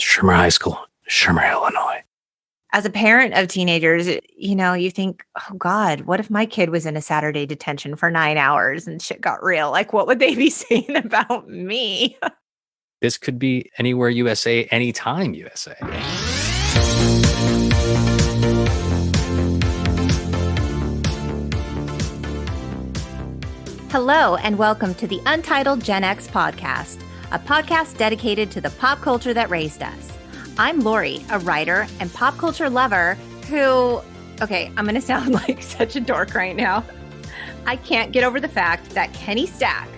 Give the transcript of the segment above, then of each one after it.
Shermer High School, Shermer, Illinois. As a parent of teenagers, you think, oh God, what if my kid was in a Saturday detention for 9 hours and shit got real? Like, what would they be saying about me? This could be Anywhere USA, Anytime USA. Hello, and welcome to the Untitled Gen X podcast, a podcast dedicated to the pop culture that raised us. I'm Lori, a writer and pop culture lover who, I'm going to sound like such a dork right now. I can't get over the fact that Kenny Stach,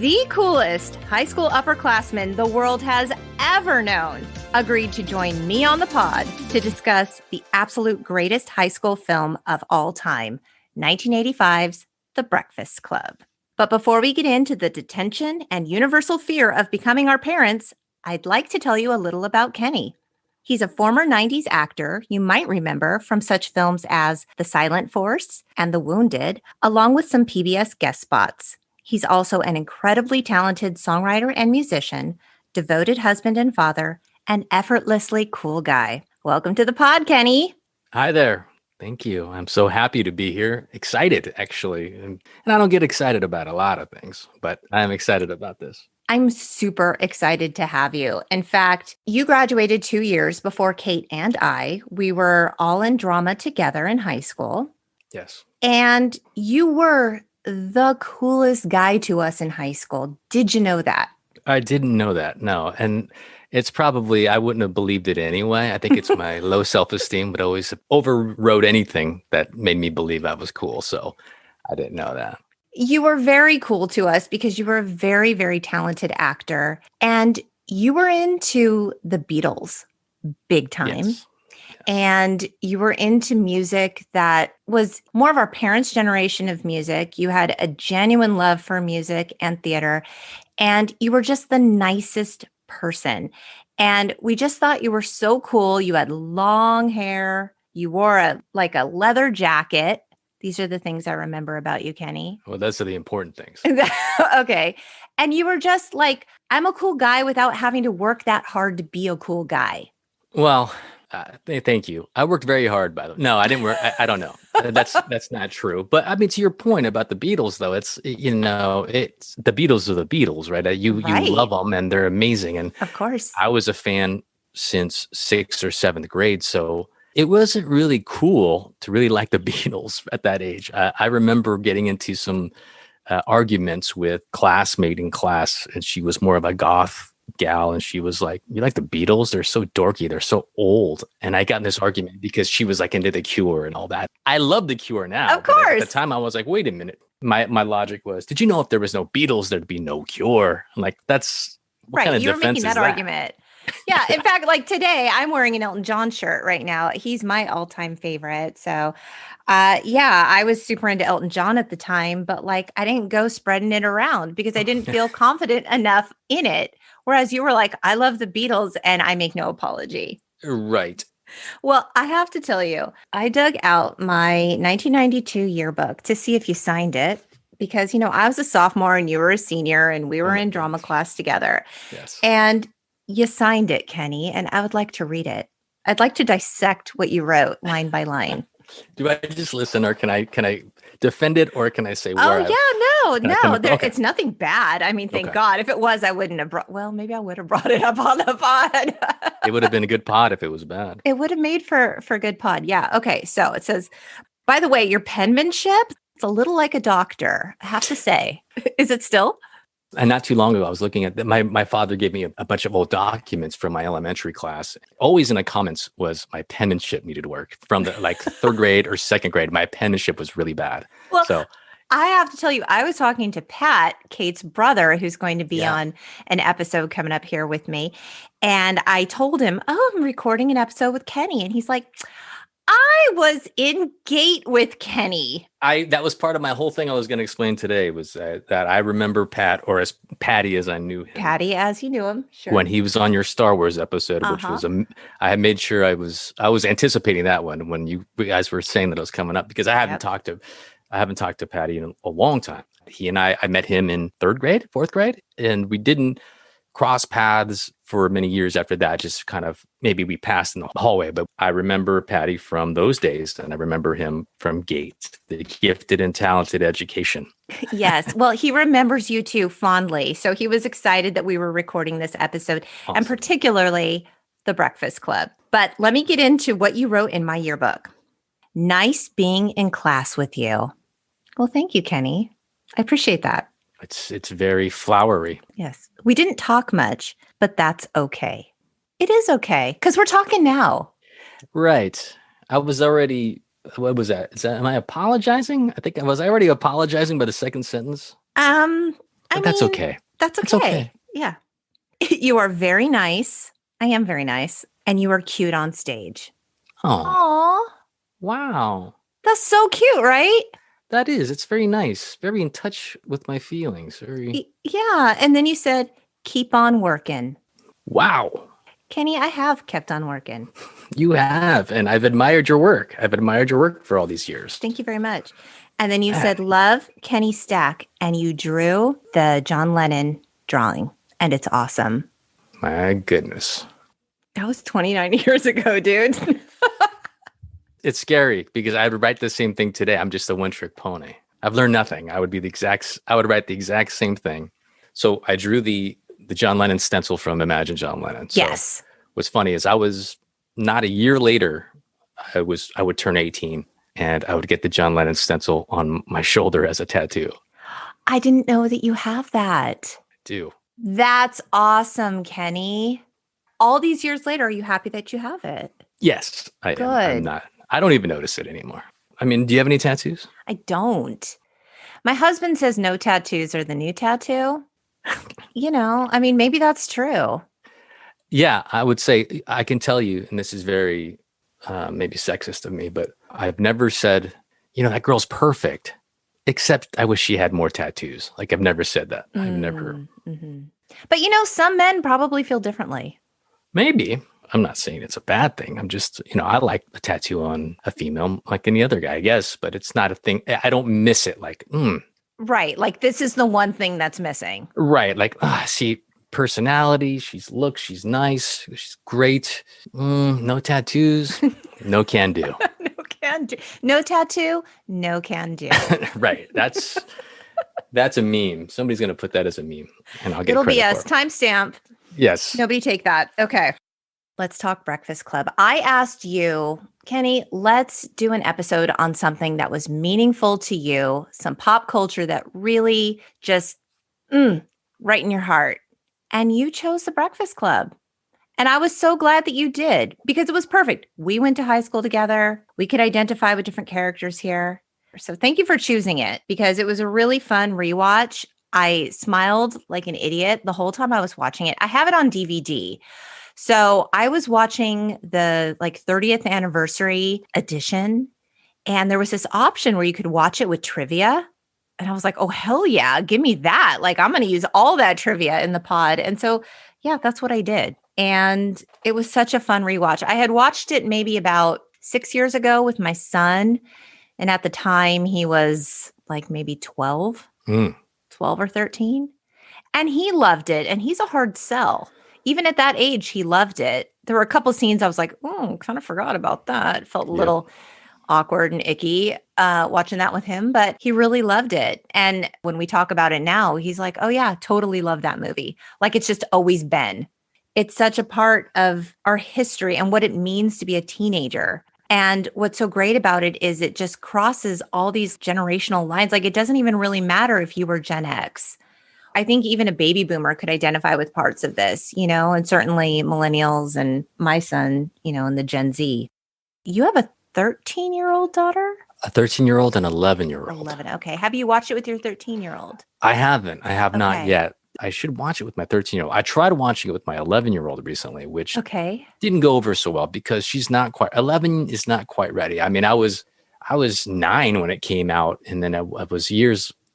the coolest high school upperclassman the world has ever known, agreed to join me on the pod to discuss the absolute greatest high school film of all time, 1985's The Breakfast Club. But before we get into the detention and universal fear of becoming our parents, I'd like to tell you a little about Kenny. He's a former 90s actor you might remember from such films as The Silent Force and The Wounded, along with some PBS guest spots. He's also an incredibly talented songwriter and musician, devoted husband and father, and effortlessly cool guy. Welcome to the pod, Kenny. Hi there. Thank you. I'm so happy to be here. Excited, actually. And I don't get excited about a lot of things, but I'm excited about this. I'm super excited to have you. In fact, you graduated 2 years before Kate and I. We were all in drama together in high school. Yes. And you were the coolest guy to us in high school. Did you know that? I didn't know that, no. And it's probably, I wouldn't have believed it anyway. I think it's my low self-esteem, but always overrode anything that made me believe I was cool. So I didn't know that. You were very cool to us because you were a very, very talented actor. And you were into the Beatles big time. Yes. And you were into music that was more of our parents' generation of music. You had a genuine love for music and theater. And you were just the nicest person. And we just thought you were so cool. You had long hair. You wore a leather jacket. These are the things I remember about you, Kenny. Well, those are the important things. Okay. And you were just like, I'm a cool guy without having to work that hard to be a cool guy. Well, thank you. I worked very hard, by the way. No, I didn't work. I don't know. That's not true. But I mean, to your point about the Beatles, though, it's the Beatles are the Beatles, right? You love them and they're amazing. And of course, I was a fan since 6th or 7th grade. So it wasn't really cool to really like the Beatles at that age. I remember getting into some arguments with classmate in class, and she was more of a goth gal, and she was like, "You like the Beatles? They're so dorky. They're so old." And I got in this argument because she was like into The Cure and all that. I love The Cure now. Of course. At the time, I was like, "Wait a minute." My logic was, "Did you know if there was no Beatles, there'd be no Cure?" I'm like, that's what right. Kind of you were defense making that argument. Yeah. In fact, like today, I'm wearing an Elton John shirt right now. He's my all-time favorite. So, I was super into Elton John at the time, but like I didn't go spreading it around because I didn't feel confident enough in it. Whereas you were like, I love the Beatles and I make no apology. Right. Well, I have to tell you, I dug out my 1992 yearbook to see if you signed it because, I was a sophomore and you were a senior and we were in drama class together. Yes. And you signed it, Kenny, and I would like to read it. I'd like to dissect what you wrote line by line. Do I just listen, or can I defend it, or can I say where? No. It's nothing bad. I mean, thank God. If it was, I wouldn't have brought. Well, maybe I would have brought it up on the pod. It would have been a good pod if it was bad. It would have made for a good pod. Yeah. Okay. So it says, by the way, your penmanship, it's a little like a doctor. I have to say, is it still? And not too long ago, I was looking at my father gave me a bunch of old documents from my elementary class. Always in the comments was my penmanship needed work from the 3rd grade or 2nd grade. My penmanship was really bad. Well, so I have to tell you, I was talking to Pat, Kate's brother, who's going to be on an episode coming up here with me. And I told him, I'm recording an episode with Kenny. And he's like, I was in Gate with Kenny. That was part of my whole thing I was going to explain today was that I remember Pat, or as Patty as I knew him. Patty as you knew him, sure. When he was on your Star Wars episode, which was I had made sure I was anticipating that one when you guys were saying that it was coming up because I haven't talked to Patty in a long time. He and I met him in 3rd grade, 4th grade, and we didn't cross paths for many years after that. Just kind of maybe we passed in the hallway, but I remember Patty from those days, and I remember him from GATE, the Gifted and Talented Education. Yes. Well, he remembers you too fondly. So he was excited that we were recording this episode, Awesome. and particularly the Breakfast Club. But let me get into what you wrote in my yearbook. Nice being in class with you. Well, thank you, Kenny. I appreciate that. It's very flowery. Yes. We didn't talk much, but that's okay. It is okay because we're talking now. Right. I was already, what was that? Am I apologizing? I was already apologizing by the second sentence. That's okay. That's okay. It's okay. Yeah. You are very nice. I am very nice. And you are cute on stage. Oh, Aw. wow. That's so cute, right? That is. It's very nice. Very in touch with my feelings. Very. Yeah. And then you said, keep on working. Wow. Kenny, I have kept on working. You have. And I've admired your work. I've admired your work for all these years. Thank you very much. And then you said, love Kenny Stach. And you drew the John Lennon drawing. And it's awesome. My goodness. That was 29 years ago, dude. It's scary because I would write the same thing today. I'm just a one-trick pony. I've learned nothing. I would write the exact same thing. So I drew the John Lennon stencil from Imagine John Lennon. So yes. What's funny is I was not a year later, I would turn 18 and I would get the John Lennon stencil on my shoulder as a tattoo. I didn't know that you have that. I do. That's awesome, Kenny. All these years later, are you happy that you have it? Yes, I am. I'm not. I don't even notice it anymore. I mean, do you have any tattoos? I don't. My husband says no tattoos are the new tattoo. Maybe that's true. Yeah, I would say I can tell you, and this is very maybe sexist of me, but I've never said, that girl's perfect, except I wish she had more tattoos. Like I've never said that. I've never. Mm-hmm. But some men probably feel differently. Maybe. I'm not saying it's a bad thing. I'm just, I like a tattoo on a female like any other guy, I guess, but it's not a thing. I don't miss it like, Right. Like this is the one thing that's missing. Right. Like, see, personality, she's nice, she's great. No tattoos, no can do. No can do. No tattoo, no can do. Right. That's a meme. Somebody's going to put that as a meme and I'll get It'll credit be us. for it. Timestamp. Yes. Nobody take that. Okay. Let's talk Breakfast Club. I asked you, Kenny, let's do an episode on something that was meaningful to you, some pop culture that really just right in your heart. And you chose the Breakfast Club. And I was so glad that you did because it was perfect. We went to high school together. We could identify with different characters here. So thank you for choosing it because it was a really fun rewatch. I smiled like an idiot the whole time I was watching it. I have it on DVD. So I was watching the 30th anniversary edition, and there was this option where you could watch it with trivia. And I was like, oh, hell yeah, give me that. Like, I'm going to use all that trivia in the pod. And so, yeah, that's what I did. And it was such a fun rewatch. I had watched it maybe about 6 years ago with my son. And at the time, he was like maybe 12 or 13. And he loved it. And he's a hard sell. Even at that age, he loved it. There were a couple scenes I was like, kind of forgot about that. It felt a little awkward and icky watching that with him, but he really loved it. And when we talk about it now, he's like, oh yeah, totally love that movie. Like it's just always been. It's such a part of our history and what it means to be a teenager. And what's so great about it is it just crosses all these generational lines. Like it doesn't even really matter if you were Gen X. I think even a baby boomer could identify with parts of this, and certainly millennials and my son, and the Gen Z. You have a 13-year-old daughter? A 13-year-old and 11-year-old. 11. Okay. Have you watched it with your 13-year-old? I haven't. I have not yet. I should watch it with my 13-year-old. I tried watching it with my 11-year-old recently, which didn't go over so well because she's not quite 11 is not quite ready. I mean, I was 9 when it came out, and then I was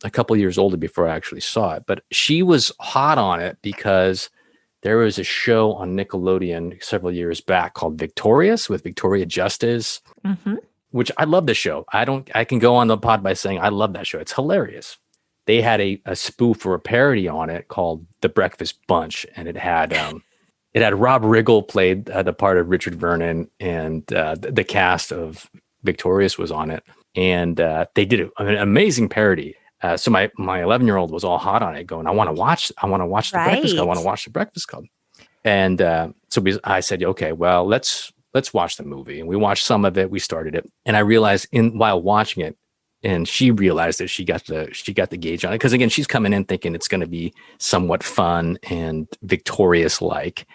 a couple years older before I actually saw it. But she was hot on it because there was a show on Nickelodeon several years back called Victorious with Victoria Justice, which I love the show. I can go on the pod by saying I love that show. It's hilarious. they had a spoof or a parody on it called The Breakfast Bunch, and it had Rob Riggle played the part of Richard Vernon, and the cast of Victorious was on it, and they did an amazing parody. So my 11-year-old was all hot on it, going, I want to watch The Breakfast Club. I want to watch The Breakfast Club. And I said, okay, well, let's watch the movie. And we watched some of it. We started it, and I realized while watching it, and she realized that she got the gauge on it, because again, she's coming in thinking it's going to be somewhat fun and Victorious like,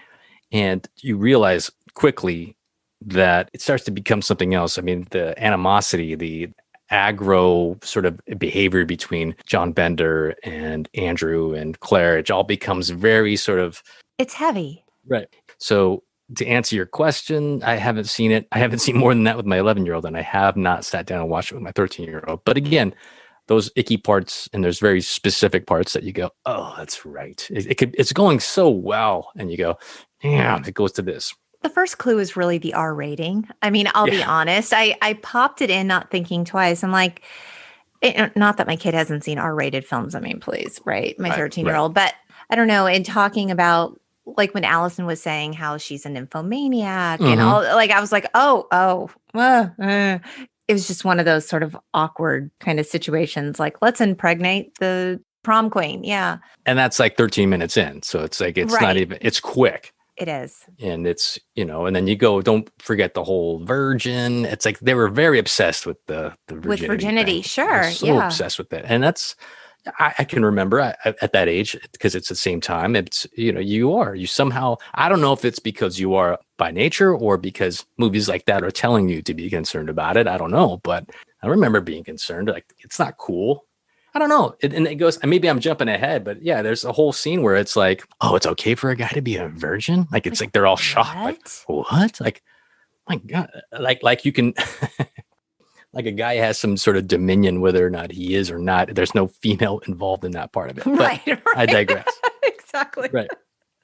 and you realize quickly that it starts to become something else. I mean, the animosity, the aggro sort of behavior between John Bender and Andrew and Claire, it all becomes very sort of... It's heavy. Right. So to answer your question, I haven't seen it. I haven't seen more than that with my 11-year-old, and I have not sat down and watched it with my 13-year-old. But again, those icky parts, and there's very specific parts that you go, oh, that's right. It's going so well. And you go, damn, it goes to this. The first clue is really the R rating. I mean, I'll be honest. I popped it in not thinking twice. I'm like, not that my kid hasn't seen R-rated films. I mean, please, right? My 13-year-old. But I don't know, in talking about, like when Allison was saying how she's a nymphomaniac and all, like I was like, it was just one of those sort of awkward kind of situations. Like, let's impregnate the prom queen. Yeah. And that's like 13 minutes in. So it's like, it's not even, it's quick. It is. And it's, and then you go, don't forget the whole virgin. It's like, they were very obsessed with the virginity. With virginity. Thing. Sure. So obsessed with that. And that's, I can remember at that age, because it's the same time. It's, you somehow, I don't know if it's because you are by nature or because movies like that are telling you to be concerned about it. I don't know. But I remember being concerned. Like, it's not cool. I don't know. And it goes, and maybe I'm jumping ahead, but yeah, there's a whole scene where it's like, oh, it's okay for a guy to be a virgin. Like, it's like they're all shocked. Like, what? Like, my God, like you can. Like a guy has some sort of dominion, whether or not he is or not. There's no female involved in that part of it. But right. I digress. Exactly. Right.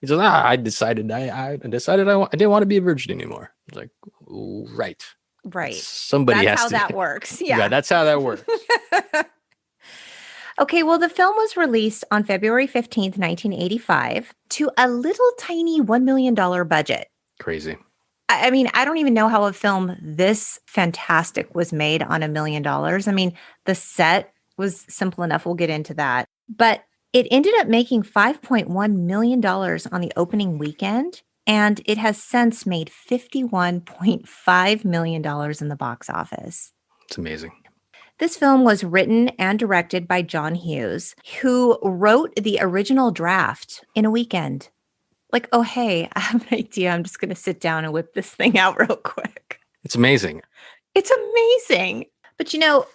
He says, I decided I didn't want to be a virgin anymore. It's like, right. Right. Somebody that's has to. That's how that works. Yeah. Yeah, that's how that works. Okay, well, the film was released on February 15th, 1985, to a little tiny $1 million budget. Crazy. I mean, I don't even know how a film this fantastic was made on $1 million. I mean, the set was simple enough. We'll get into that. But it ended up making $5.1 million on the opening weekend, and it has since made $51.5 million in the box office. It's amazing. This film was written and directed by John Hughes, who wrote the original draft in a weekend. Like, oh, hey, I have an idea. I'm just going to sit down and whip this thing out real quick. It's amazing. It's amazing. But,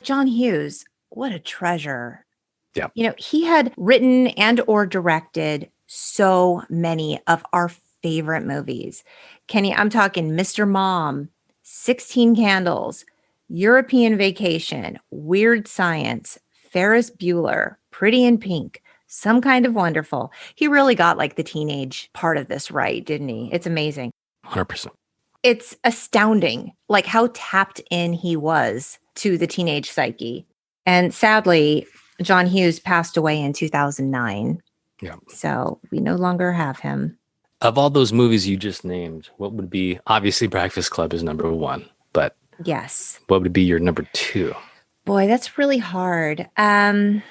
John Hughes, what a treasure. Yeah. He had written and or directed so many of our favorite movies. Kenny, I'm talking Mr. Mom, 16 Candles, European Vacation, Weird Science, Ferris Bueller, Pretty in Pink, Some Kind of Wonderful. He really got like the teenage part of this right, didn't he? It's amazing. 100%. It's astounding, like how tapped in he was to the teenage psyche. And sadly, John Hughes passed away in 2009. Yeah. So we no longer have him. Of all those movies you just named, what would be, obviously Breakfast Club is number one, but yes, what would be your number two? Boy, that's really hard. I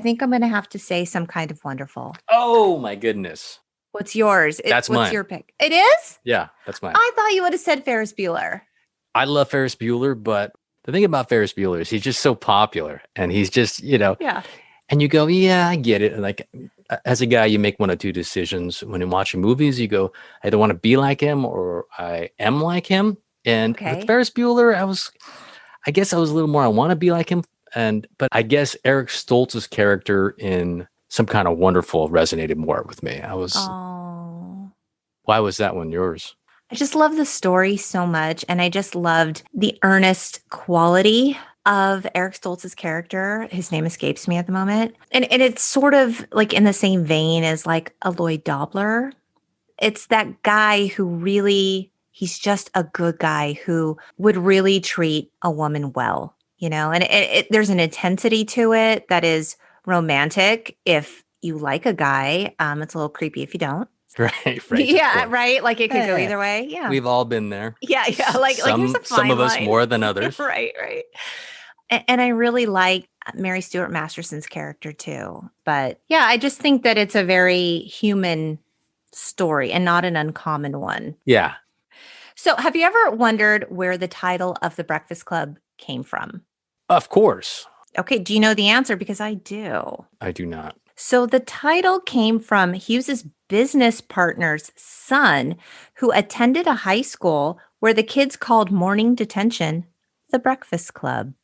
think I'm going to have to say Some Kind of Wonderful. Oh my goodness. What's yours? That's mine. What's your pick? It is? Yeah, that's mine. I thought you would have said Ferris Bueller. I love Ferris Bueller, but the thing about Ferris Bueller is he's just so popular, and he's just, Yeah. And you go, yeah, I get it. And like, as a guy, you make one of two decisions when you're watching movies. You go, I either want to be like him or I am like him. And with Ferris Bueller, I guess I was a little more, I want to be like him. But I guess Eric Stoltz's character in Some Kind of Wonderful resonated more with me. Why was that one yours? I just love the story so much. And I just loved the earnest quality of Eric Stoltz's character. His name escapes me at the moment. And it's sort of like in the same vein as like a Lloyd Dobler. It's that guy who really, he's just a good guy who would really treat a woman well, and there's an intensity to it that is romantic if you like a guy. It's a little creepy if you don't. Right. Yeah, right. Like it could go either way. Yeah. We've all been there. Yeah. Like here's a Some fine of us line. more than others. Right. And I really like Mary Stuart Masterson's character too. But yeah, I just think that it's a very human story and not an uncommon one. Yeah. So have you ever wondered where the title of the Breakfast Club came from? Of course. Okay. Do you know the answer? Because I do. I do not. So the title came from Hughes's business partner's son, who attended a high school where the kids called morning detention the Breakfast Club.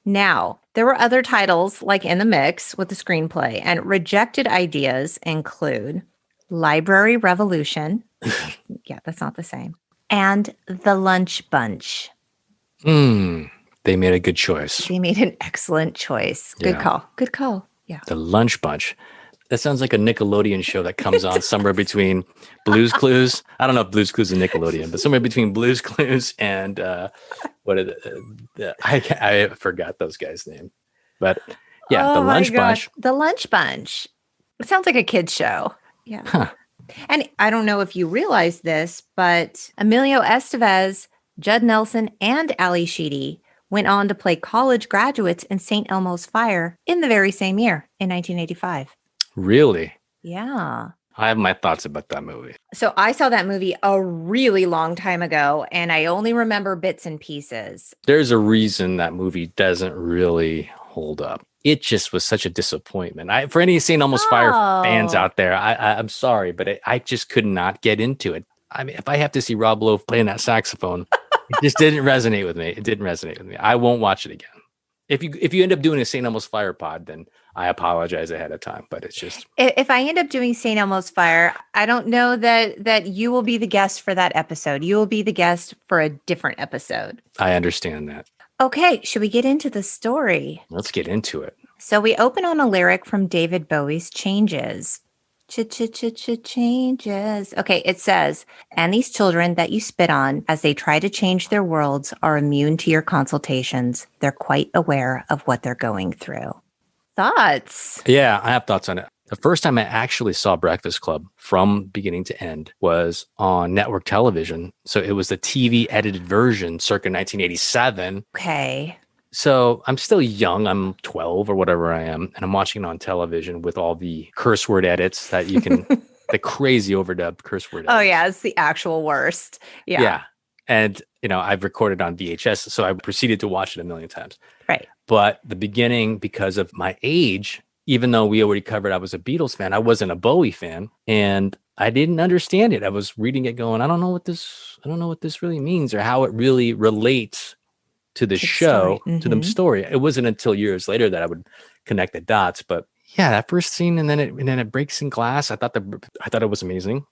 Now, there were other titles like in the mix with the screenplay, and rejected ideas include Library Revolution. Yeah, that's not the same. And The Lunch Bunch. They made a good choice. They made an excellent choice. Good call. Good call. Yeah. The Lunch Bunch. That sounds like a Nickelodeon show that comes on somewhere between Blue's Clues. I don't know if Blue's Clues is Nickelodeon, but somewhere between Blue's Clues and I forgot those guys' name. But yeah, The Lunch Bunch. The Lunch Bunch. It sounds like a kid's show. Yeah. Huh. And I don't know if you realize this, but Emilio Estevez, Judd Nelson, and Ali Sheedy went on to play college graduates in St. Elmo's Fire in the very same year, in 1985. Really? Yeah. I have my thoughts about that movie. So I saw that movie a really long time ago, and I only remember bits and pieces. There's a reason that movie doesn't really hold up. It just was such a disappointment. For any St. Elmo's Fire fans out there, I'm sorry, but I just could not get into it. I mean, if I have to see Rob Loaf playing that saxophone, it just didn't resonate with me. It didn't resonate with me. I won't watch it again. If you end up doing a St. Elmo's Fire pod, then I apologize ahead of time. But it's just, if I end up doing St. Elmo's Fire, I don't know that you will be the guest for that episode. You will be the guest for a different episode. I understand that. Okay, should we get into the story? Let's get into it. So we open on a lyric from David Bowie's Changes. Changes. Okay, it says, and these children that you spit on as they try to change their worlds are immune to your consultations. They're quite aware of what they're going through. Thoughts? Yeah, I have thoughts on it. The first time I actually saw Breakfast Club from beginning to end was on network television. So it was the TV edited version circa 1987. Okay. So I'm still young. I'm 12 or whatever I am. And I'm watching it on television with all the curse word edits that you can, the crazy overdubbed curse word edits. Oh, yeah. It's the actual worst. Yeah. Yeah. And, I've recorded on VHS. So I proceeded to watch it a million times. Right. But the beginning, because of my age, even though we already covered I was a Beatles fan, I wasn't a Bowie fan. And I didn't understand it. I was reading it going, I don't know what this really means or how it really relates to the show, to the story. It wasn't until years later that I would connect the dots. But yeah, that first scene and then it breaks in glass. I thought it was amazing.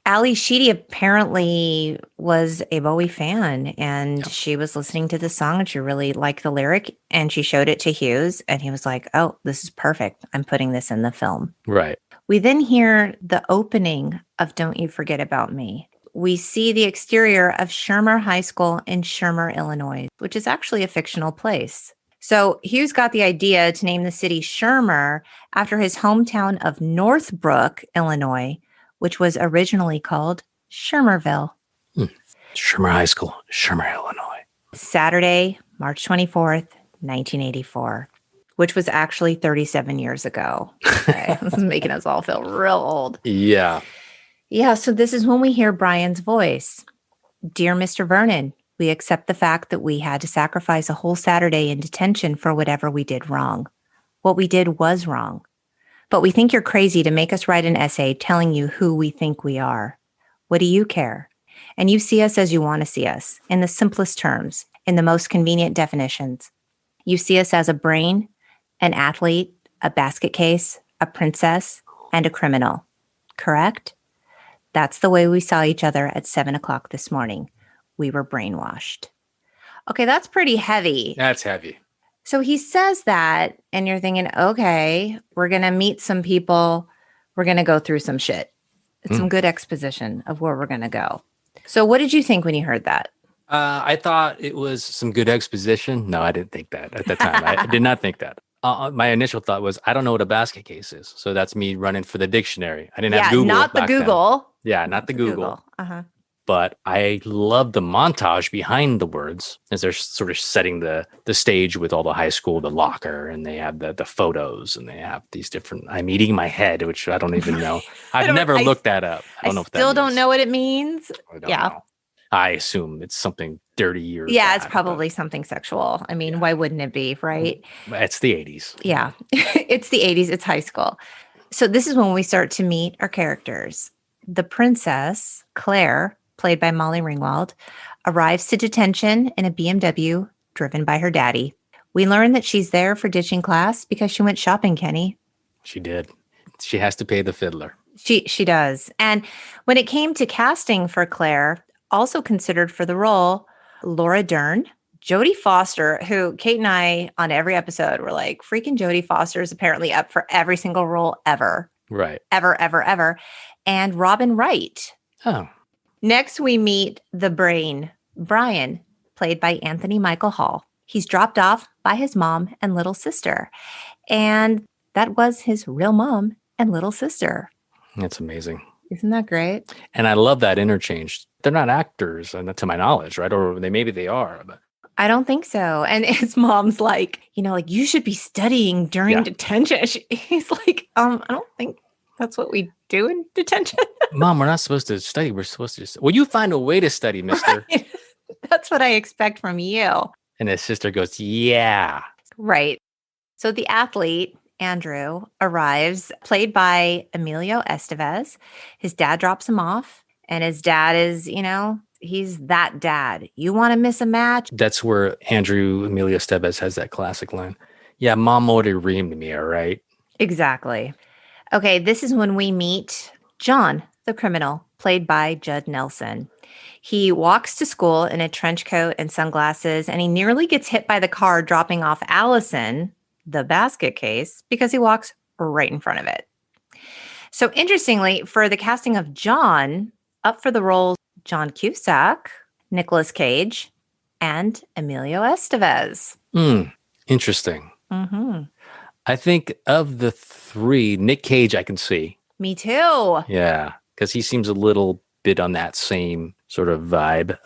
Ali Sheedy apparently was a Bowie fan, and she was listening to the song and she really liked the lyric, and she showed it to Hughes, and he was like, "Oh, this is perfect. I'm putting this in the film." Right. We then hear the opening of Don't You Forget About Me. We see the exterior of Shermer High School in Shermer, Illinois, which is actually a fictional place. So Hughes got the idea to name the city Shermer after his hometown of Northbrook, Illinois, which was originally called Shermerville. Shermer High School, Shermer, Illinois. Saturday, March 24th, 1984, which was actually 37 years ago. Okay. This is making us all feel real old. Yeah. Yeah, so this is when we hear Brian's voice. Dear Mr. Vernon, we accept the fact that we had to sacrifice a whole Saturday in detention for whatever we did wrong. What we did was wrong. But we think you're crazy to make us write an essay telling you who we think we are. What do you care? And you see us as you want to see us, in the simplest terms, in the most convenient definitions. You see us as a brain, an athlete, a basket case, a princess, and a criminal. Correct? That's the way we saw each other at 7 o'clock this morning. We were brainwashed. Okay, that's pretty heavy. That's heavy. So he says that, and you're thinking, okay, we're going to meet some people. We're going to go through some shit. It's some good exposition of where we're going to go. So what did you think when you heard that? I thought it was some good exposition. No, I didn't think that at the time. I did not think that. My initial thought was, I don't know what a basket case is. So that's me running for the dictionary. I didn't have Yeah, Google not the back then. Google. Yeah, not the Google. Uh-huh. But I love the montage behind the words as they're sort of setting the stage with all the high school, the locker, and they have the photos, and they have these different. I'm eating my head, which I don't even know. I've never looked that up. I don't know if that still means. don't know what it means. I don't know. I assume it's something dirty or yeah, bad, it's probably something sexual. I mean, why wouldn't it be, right? It's the 80s. Yeah, it's the 80s. It's high school. So this is when we start to meet our characters. The princess, Claire, played by Molly Ringwald, arrives to detention in a BMW driven by her daddy. We learn that she's there for ditching class because she went shopping, Kenny. She did. She has to pay the fiddler. She does. And when it came to casting for Claire, also considered for the role, Laura Dern, Jodie Foster, who Kate and I on every episode were like, freaking Jodie Foster is apparently up for every single role ever. Right. Ever. And Robin Wright. Oh. Next, we meet the brain, Brian, played by Anthony Michael Hall. He's dropped off by his mom and little sister. And that was his real mom and little sister. That's amazing. Isn't that great? And I love that interchange. They're not actors, to my knowledge, right? Or maybe they are. But I don't think so. And his mom's like, you should be studying during detention. He's like, I don't think that's what we do in detention. Mom, we're not supposed to study. We're supposed to well, you find a way to study, mister. Right. That's what I expect from you. And his sister goes, yeah. Right. So the athlete, Andrew, arrives, played by Emilio Estevez. His dad drops him off, and his dad is, he's that dad. You want to miss a match? That's where Emilio Estevez has that classic line. Yeah, Mom already reamed me, all right? Exactly. Okay, this is when we meet John, the criminal, played by Judd Nelson. He walks to school in a trench coat and sunglasses, and he nearly gets hit by the car dropping off Allison, the basket case, because he walks right in front of it. So interestingly, for the casting of John, up for the roles John Cusack, Nicolas Cage, and Emilio Estevez. Interesting. Mm-hmm. I think of the three, Nick Cage I can see. Me too. Yeah, because he seems a little bit on that same sort of vibe.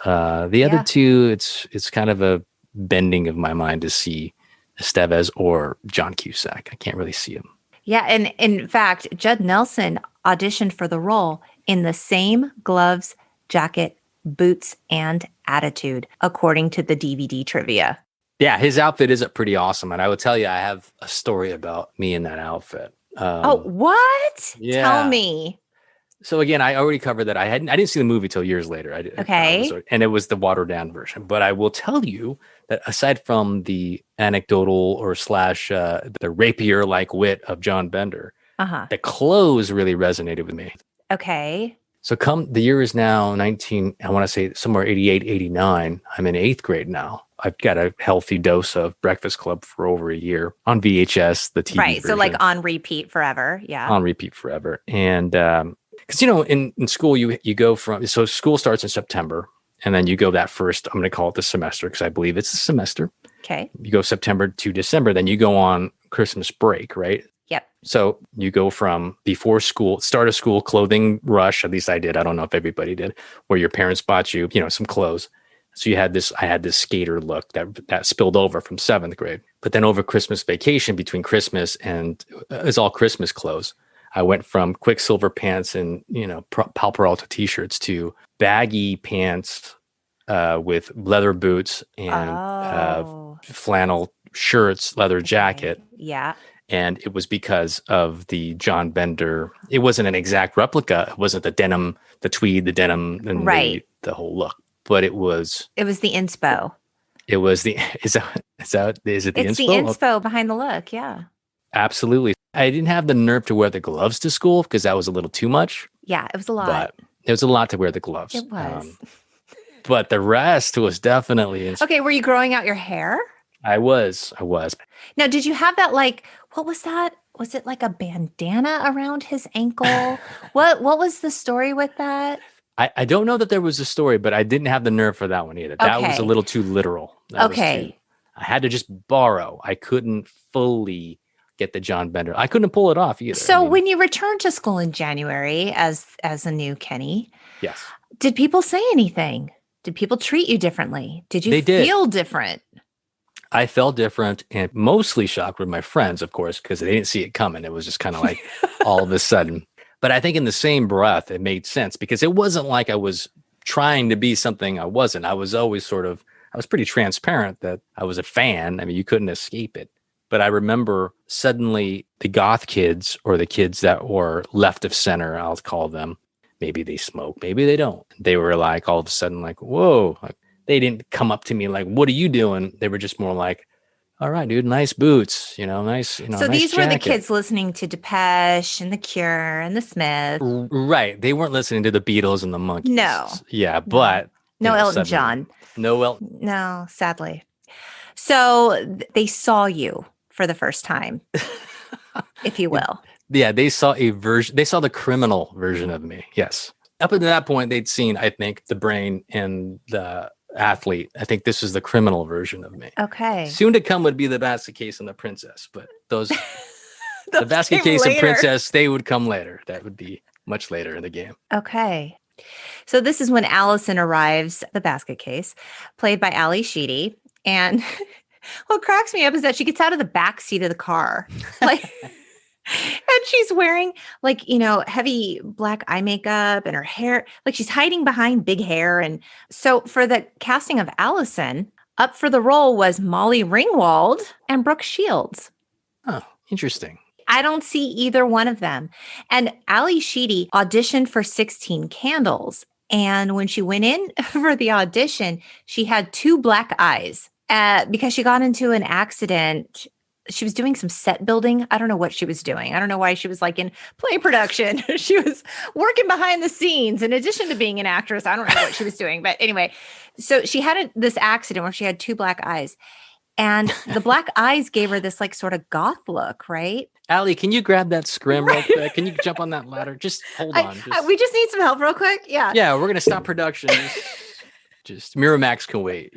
The other two, it's kind of a bending of my mind to see Estevez or John Cusack. I can't really see him. Yeah, and in fact, Judd Nelson auditioned for the role in the same gloves, jacket, boots, and attitude, according to the DVD trivia. Yeah, his outfit is pretty awesome. And I would tell you, I have a story about me in that outfit. What? Yeah. Tell me. So again, I already covered that. I didn't see the movie till years later. Okay. And it was the watered down version. But I will tell you that aside from the anecdotal or slash the rapier-like wit of John Bender, the clothes really resonated with me. Okay. So the year is now I want to say somewhere 88, 89. I'm in 8th grade now. I've got a healthy dose of Breakfast Club for over a year on VHS, the TV Right. version. So like on repeat forever. Yeah. On repeat forever. And because, in school, you go so school starts in September, and then you go that first, I'm going to call it the semester because I believe it's a semester. Okay. You go September to December, then you go on Christmas break, right? Yep. So you go from before school, start of school clothing rush, at least I did. I don't know if everybody did, where your parents bought you, some clothes. So I had this skater look that spilled over from 7th grade. But then over Christmas vacation, between Christmas and it's all Christmas clothes, I went from Quicksilver pants and, Pal Peralta t-shirts to baggy pants with leather boots and flannel shirts, leather jacket. Yeah. And it was because of the John Bender. It wasn't an exact replica. It wasn't the denim, the tweed, the denim, and the whole look. But it was the inspo. It was the is it the inspo? It's the inspo behind the look, yeah. Absolutely. I didn't have the nerve to wear the gloves to school because that was a little too much. Yeah, it was a lot. But it was a lot to wear the gloves. It was. But the rest was definitely Okay, were you growing out your hair? I was. Now, did you have that what was that? Was it like a bandana around his ankle? What was the story with that? I don't know that there was a story, but I didn't have the nerve for that one either. That was a little too literal. I had to just borrow. I couldn't fully get the John Bender. I couldn't pull it off either. So when you returned to school in January as a new Kenny, yes, did people say anything? Did people treat you differently? Did you they did. feel different? I felt different and mostly shocked with my friends, of course, because they didn't see it coming. It was just kind of like all of a sudden. But I think in the same breath, it made sense because it wasn't like I was trying to be something I wasn't. I was always I was pretty transparent that I was a fan. I mean, you couldn't escape it. But I remember suddenly the goth kids, or the kids that were left of center, I'll call them. Maybe they smoke, maybe they don't. They were like all of a sudden like, whoa. Like, they didn't come up to me like, what are you doing? They were just more like, all right, dude, nice boots, nice, So nice these were the jacket. kids listening to Depeche and The Cure and The Smiths. Right. They weren't listening to the Beatles and the Monkees. No. Yeah, but. No Elton John. No Elton. No, sadly. So they saw you for the first time, if you will. Yeah, they saw they saw the criminal version of me. Yes. Up until that point, they'd seen, I think, the brain and the athlete. I think this is the criminal version of me. Okay. Soon to come would be the basket case and the princess, but the basket case and princess, they would come later. That would be much later in the game. Okay. So this is when Allison arrives, the basket case, played by Ali Sheedy. And what cracks me up is that she gets out of the back seat of the car. And she's wearing heavy black eye makeup, and her hair, like she's hiding behind big hair. And so for the casting of Allison, up for the role was Molly Ringwald and Brooke Shields. Oh, interesting. I don't see either one of them. And Ali Sheedy auditioned for 16 Candles. And when she went in for the audition, she had 2 black eyes because she got into an accident. She was doing some set building. I don't know what she was doing. I don't know why she was like in play production. She was working behind the scenes in addition to being an actress. I don't know what she was doing. But anyway, so she had this accident where she had 2 black eyes. And the black eyes gave her this like sort of goth look, right? Allie, can you grab that scrim real quick? Can you jump on that ladder? Just hold on. We just need some help real quick. Yeah. Yeah, we're going to stop production. Just Miramax can wait.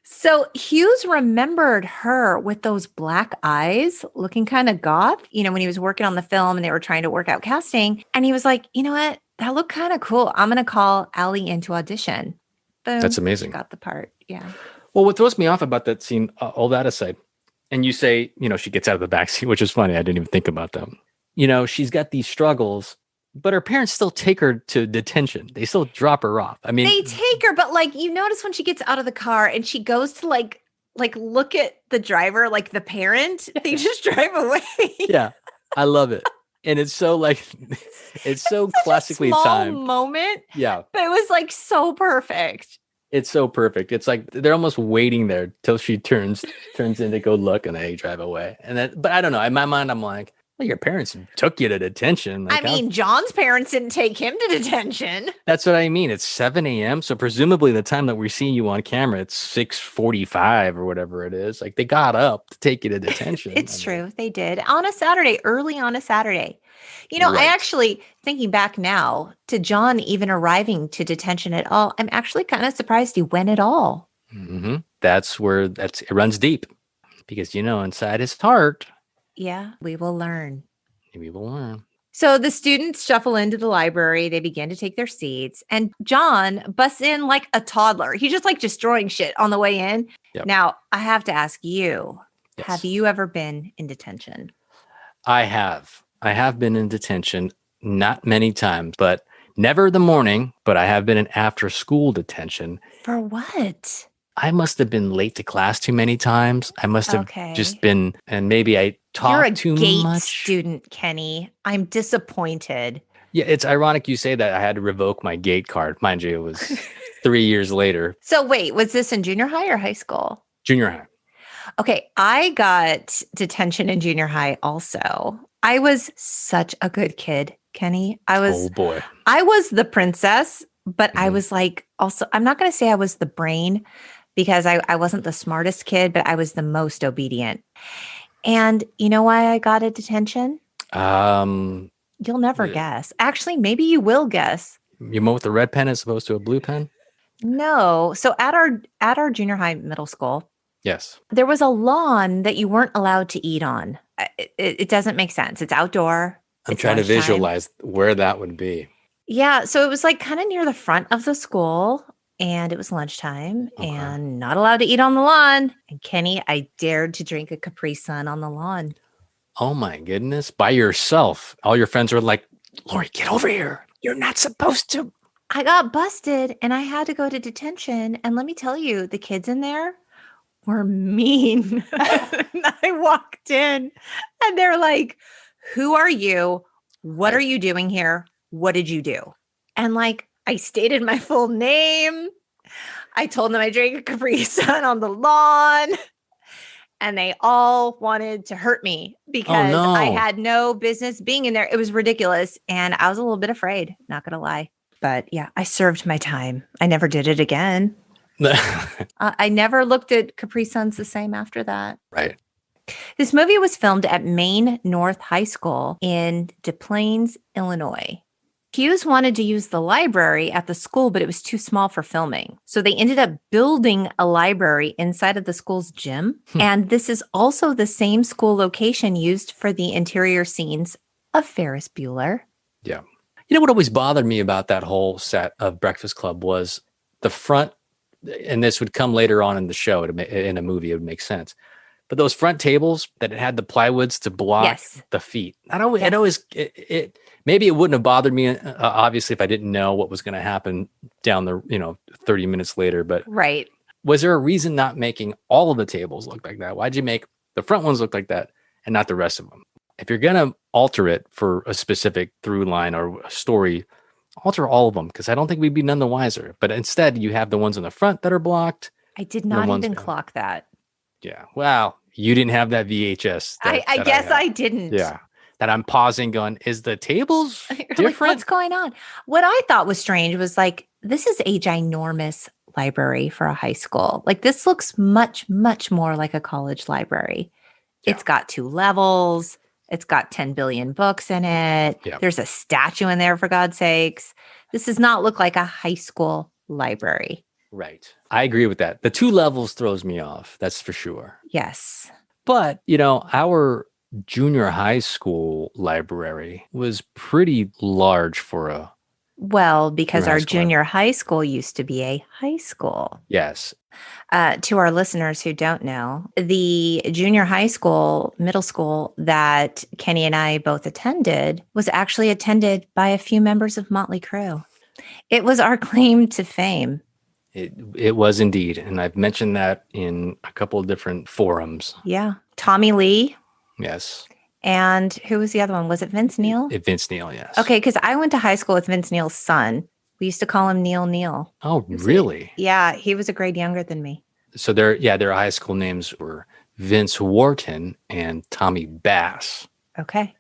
So Hughes remembered her with those black eyes looking kind of goth, when he was working on the film and they were trying to work out casting. And he was like, you know what? That looked kind of cool. I'm going to call Allie into audition. Boom. That's amazing. She got the part. Yeah. Well, what throws me off about that scene, all that aside, and you say, she gets out of the backseat, which is funny. I didn't even think about them. She's got these struggles, but her parents still take her to detention. They still drop her off. I mean, they take her, but you notice when she gets out of the car and she goes to like look at the driver, like the parent, they just drive away. Yeah, I love it. And it's so it's so classically timed moment. Yeah. But it was so perfect. It's so perfect. It's like they're almost waiting there till she turns in to go look, and they drive away. But I don't know. In my mind, I'm like, well, your parents took you to detention. John's parents didn't take him to detention. That's what I mean. It's 7 a.m. So presumably the time that we're seeing you on camera, it's 6:45 or whatever it is. Like they got up to take you to detention. It's true. They did on a Saturday, early on a Saturday. Right. I actually, thinking back now to John even arriving to detention at all, I'm actually kind of surprised he went at all. Mm-hmm. That's where it runs deep because, inside his heart. Yeah, we will learn. We will learn. So the students shuffle into the library. They begin to take their seats. And John busts in like a toddler. He's just destroying shit on the way in. Yep. Now, I have to ask you, yes. Have you ever been in detention? I have. I have been in detention, not many times, but never the morning, but I have been in after school detention. For what? I must have been late to class too many times. I must have just been, and maybe I talked too much. You're a GATE student, Kenny. I'm disappointed. Yeah, it's ironic you say that. I had to revoke my GATE card. Mind you, it was 3 years later. So wait, was this in junior high or high school? Junior high. Okay, I got detention in junior high also. I was such a good kid, Kenny. Oh boy. I was the princess, but I was also, I'm not going to say I was the brain because I wasn't the smartest kid, but I was the most obedient. And you know why I got a detention? You'll never guess. Actually, maybe you will guess. You went with the red pen as opposed to a blue pen? No. So at our junior high middle school, Yes. there was a lawn that you weren't allowed to eat on. It doesn't make sense. It's outdoor. I'm It's trying to lunchtime. visualize where that would be. Yeah. So it was like kind of near the front of the school, and it was lunchtime Okay. and not allowed to eat on the lawn. And Kenny, I dared to drink a Capri Sun on the lawn. Oh my goodness. By yourself. All your friends were like, Lori, get over here. You're not supposed to. I got busted and I had to go to detention. And let me tell you, the kids in there were mean. I walked in and they're like, who are you? What are you doing here? What did you do? And like, I stated my full name. I told them I drank a Capri Sun on the lawn. And they all wanted to hurt me because I had no business being in there. It was ridiculous. And I was a little bit afraid, not going to lie. But yeah, I served my time. I never did it again. I never looked at Capri Suns the same after that. Right. This movie was filmed at Maine North High School in Des Plaines, Illinois. Hughes wanted to use the library at the school, but it was too small for filming. So they ended up building a library inside of the school's gym. And this is also the same school location used for the interior scenes of Ferris Bueller. Yeah. You know what always bothered me about that whole set of Breakfast Club was the front, and this would come later on in the show, in a movie, it would make sense. But those front tables that had the plywoods to block the feet, maybe it wouldn't have bothered me, obviously, if I didn't know what was going to happen down the, 30 minutes later. But was there a reason not making all of the tables look like that? Why'd you make the front ones look like that and not the rest of them? If you're going to alter it for a specific through line or a story, alter all of them, because I don't think we'd be none the wiser. But instead, you have the ones in the front that are blocked. I did not even clock that. Yeah. Wow. You didn't have that VHS. I guess I didn't. Yeah. That I'm pausing going, is the tables different? Like, what's going on? What I thought was strange was like, this is a ginormous library for a high school. Like this looks much, much more like a college library. Yeah. It's got 2 levels. It's got 10 billion books in it. Yeah. There's a statue in there, for God's sakes. This does not look like a high school library. Right. I agree with that. The 2 levels throws me off. That's for sure. Yes. But, our junior high school library was pretty large for a... Well, because our junior high school used to be a high school. Yes. To our listeners who don't know, the junior high school, middle school that Kenny and I both attended was actually attended by a few members of Motley Crue. It was our claim to fame. It was indeed. And I've mentioned that in a couple of different forums. Yeah. Tommy Lee. Yes. And who was the other one? Was it Vince Neil? Vince Neil, yes. Okay, because I went to high school with Vince Neil's son. We used to call him Neil. Oh, really? Yeah, he was a grade younger than me. So their high school names were Vince Wharton and Tommy Bass. Okay.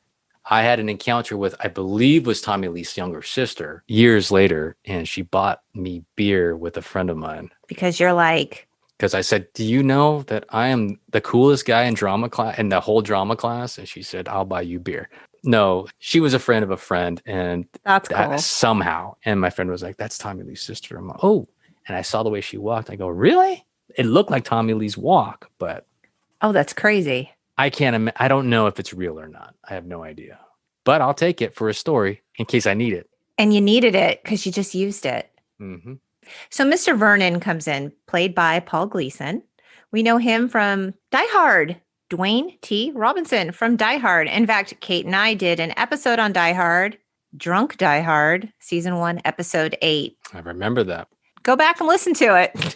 I had an encounter with, I believe, was Tommy Lee's younger sister years later, and she bought me beer with a friend of mine. Because you're like... Because I said, do you know that I am the coolest guy in drama class, in the whole drama class? And she said, I'll buy you beer. No, she was a friend of a friend. And that's cool. Somehow. And my friend was like, that's Tommy Lee's sister. I'm like, oh. And I saw the way she walked. I go, really? It looked like Tommy Lee's walk, but. Oh, that's crazy. I don't know if it's real or not. I have no idea. But I'll take it for a story in case I need it. And you needed it because you just used it. Mm-hmm. So Mr. Vernon comes in, played by Paul Gleason. We know him from Die Hard. Dwayne T. Robinson from Die Hard. In fact, Kate and I did an episode on Die Hard, Drunk Die Hard, season 1, episode 8. I remember that. Go back and listen to it.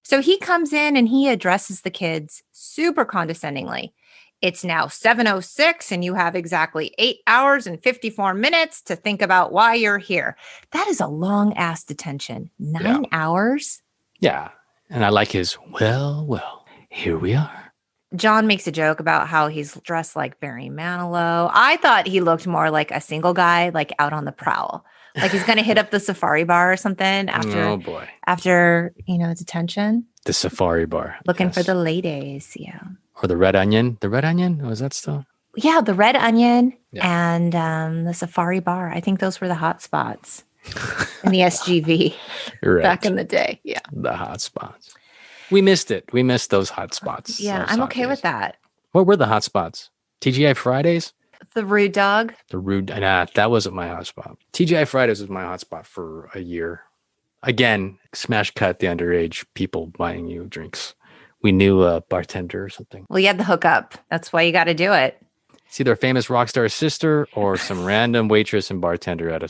So he comes in and he addresses the kids super condescendingly. It's now 7:06 and you have exactly 8 hours and 54 minutes to think about why you're here. That is a long ass detention. 9 hours? Yeah. And I like his, well, here we are. John makes a joke about how he's dressed like Barry Manilow. I thought he looked more like a single guy, like out on the prowl. Like he's going to hit up the Safari Bar or something after detention. The Safari Bar. Looking for the ladies, yeah. Or the Red Onion. The Red Onion? Was that still? Yeah, the Red Onion and the Safari Bar. I think those were the hot spots. in the SGV Right. back in the day. Yeah. The hot spots. We missed it. We missed those hot spots. Yeah, those I'm hot okay days. with that. What were the hot spots? TGI Fridays? The rude dog. The rude. Nah, that wasn't my hot spot. TGI Fridays was my hot spot for a year. Again, smash cut the underage people buying you drinks. We knew a bartender or something. Well, you had the hookup. That's why you got to do it. It's either a famous rock star sister or some random waitress and bartender at a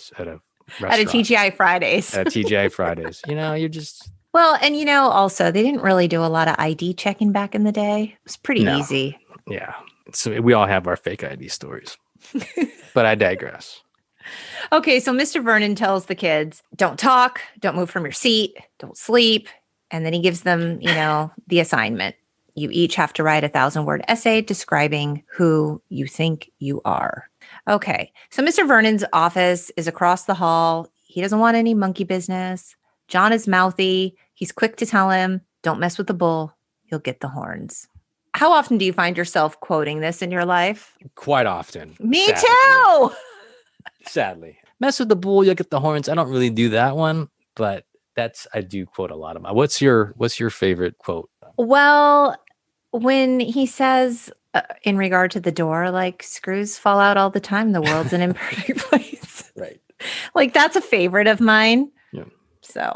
restaurant. At a TGI Fridays. At TGI Fridays. You're just... Well, and also they didn't really do a lot of ID checking back in the day. It was pretty easy. Yeah. So we all have our fake ID stories. But I digress. Okay, so Mr. Vernon tells the kids, don't talk, don't move from your seat, don't sleep. And then he gives them, the assignment. You each have to write a 1,000-word essay describing who you think you are. Okay, so Mr. Vernon's office is across the hall. He doesn't want any monkey business. John is mouthy. He's quick to tell him, don't mess with the bull. You'll get the horns. How often do you find yourself quoting this in your life? Quite often. Me too. Sadly. Mess with the bull, you'll get the horns. I don't really do that one, but I do quote a lot of them. What's your favorite quote? Well, when he says in regard to the door, like screws fall out all the time. The world's an imperfect place. Right. Like that's a favorite of mine. Yeah. So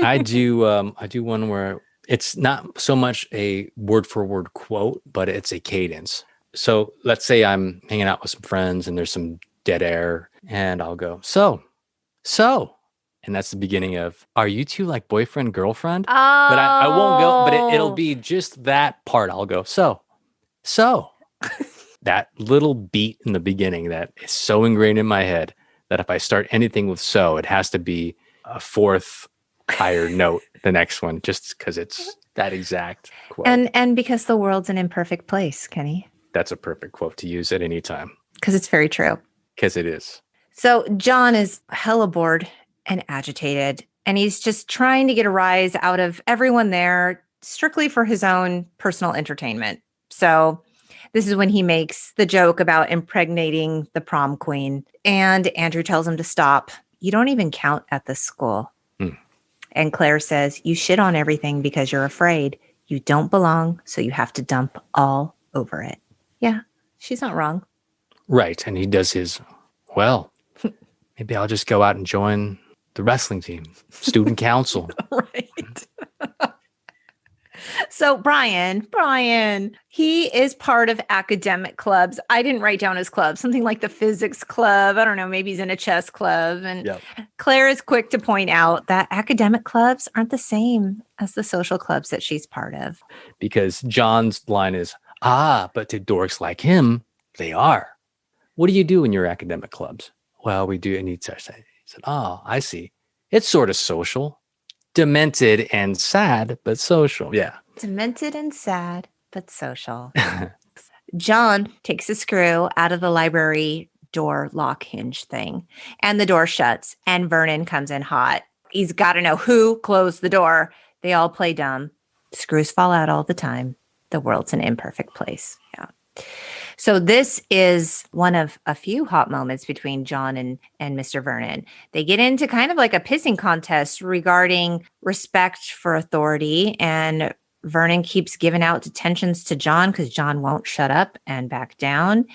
I do one where it's not so much a word for word quote, but it's a cadence. So let's say I'm hanging out with some friends and there's some dead air and I'll go, so. And that's the beginning of, are you two like boyfriend, girlfriend? Oh. But I won't go, but it'll be just that part. I'll go, so. That little beat in the beginning that is so ingrained in my head that if I start anything with so, it has to be a fourth higher note, the next one, just because it's that exact quote. And because the world's an imperfect place, Kenny. That's a perfect quote to use at any time. Because it's very true. Because it is. So John is hella bored and agitated, and he's just trying to get a rise out of everyone there strictly for his own personal entertainment. So this is when he makes the joke about impregnating the prom queen, and Andrew tells him to stop. You don't even count at this school. And Claire says, you shit on everything because you're afraid. You don't belong, so you have to dump all over it. Yeah, she's not wrong. Right. And he does his, well, maybe I'll just go out and join the wrestling team, student council. Right. So Brian, he is part of academic clubs. I didn't write down his club, something like the physics club. I don't know, maybe he's in a chess club. And Claire is quick to point out that academic clubs aren't the same as the social clubs that she's part of. Because John's line is, but to dorks like him, they are. What do you do in your academic clubs? Well, we do. And he said, I see. It's sort of social. Demented and sad, but social. Yeah. Demented and sad, but social. John takes a screw out of the library door lock hinge thing, and the door shuts, and Vernon comes in hot. He's got to know who closed the door. They all play dumb. Screws fall out all the time. The world's an imperfect place. Yeah. So this is one of a few hot moments between John and Mr. Vernon. They get into kind of like a pissing contest regarding respect for authority, and Vernon keeps giving out detentions to John because John won't shut up and back down.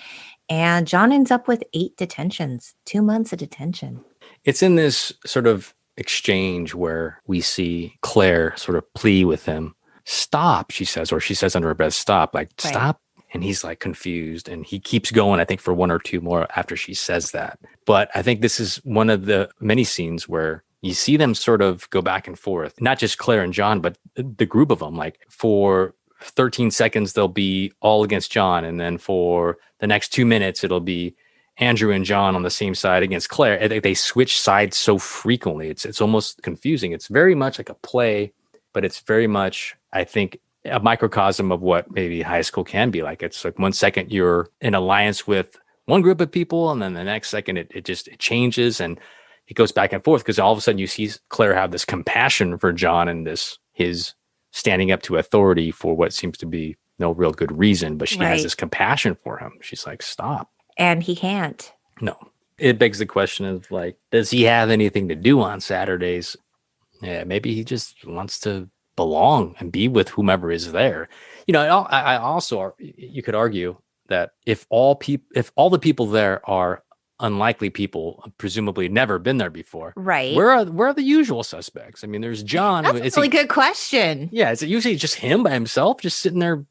And John ends up with 8 detentions, 2 months of detention. It's in this sort of exchange where we see Claire sort of plea with him. Stop, she says, or she says under her breath, stop, like, right. Stop. And he's like confused and he keeps going, I think, for 1 or 2 more after she says that. But I think this is one of the many scenes where you see them sort of go back and forth, not just Claire and John, but the group of them. Like for 13 seconds, they'll be all against John. And then for the next 2 minutes, it'll be Andrew and John on the same side against Claire. They switch sides so frequently. It's almost confusing. It's very much like a play, but it's very much, I think, a microcosm of what maybe high school can be like. It's like 1 second you're in alliance with one group of people, and then the next second it changes and it goes back and forth because all of a sudden you see Claire have this compassion for John and his standing up to authority for what seems to be no real good reason, but she has this compassion for him. She's like, stop. And he can't. No. It begs the question of like, does he have anything to do on Saturdays? Yeah, maybe he just wants to belong and be with whomever is there. I also, you could argue that if all the people there are unlikely people, presumably never been there before, Right. where are the usual suspects? I mean, there's John. That's a really good question. Yeah, is it usually just him by himself, just sitting there,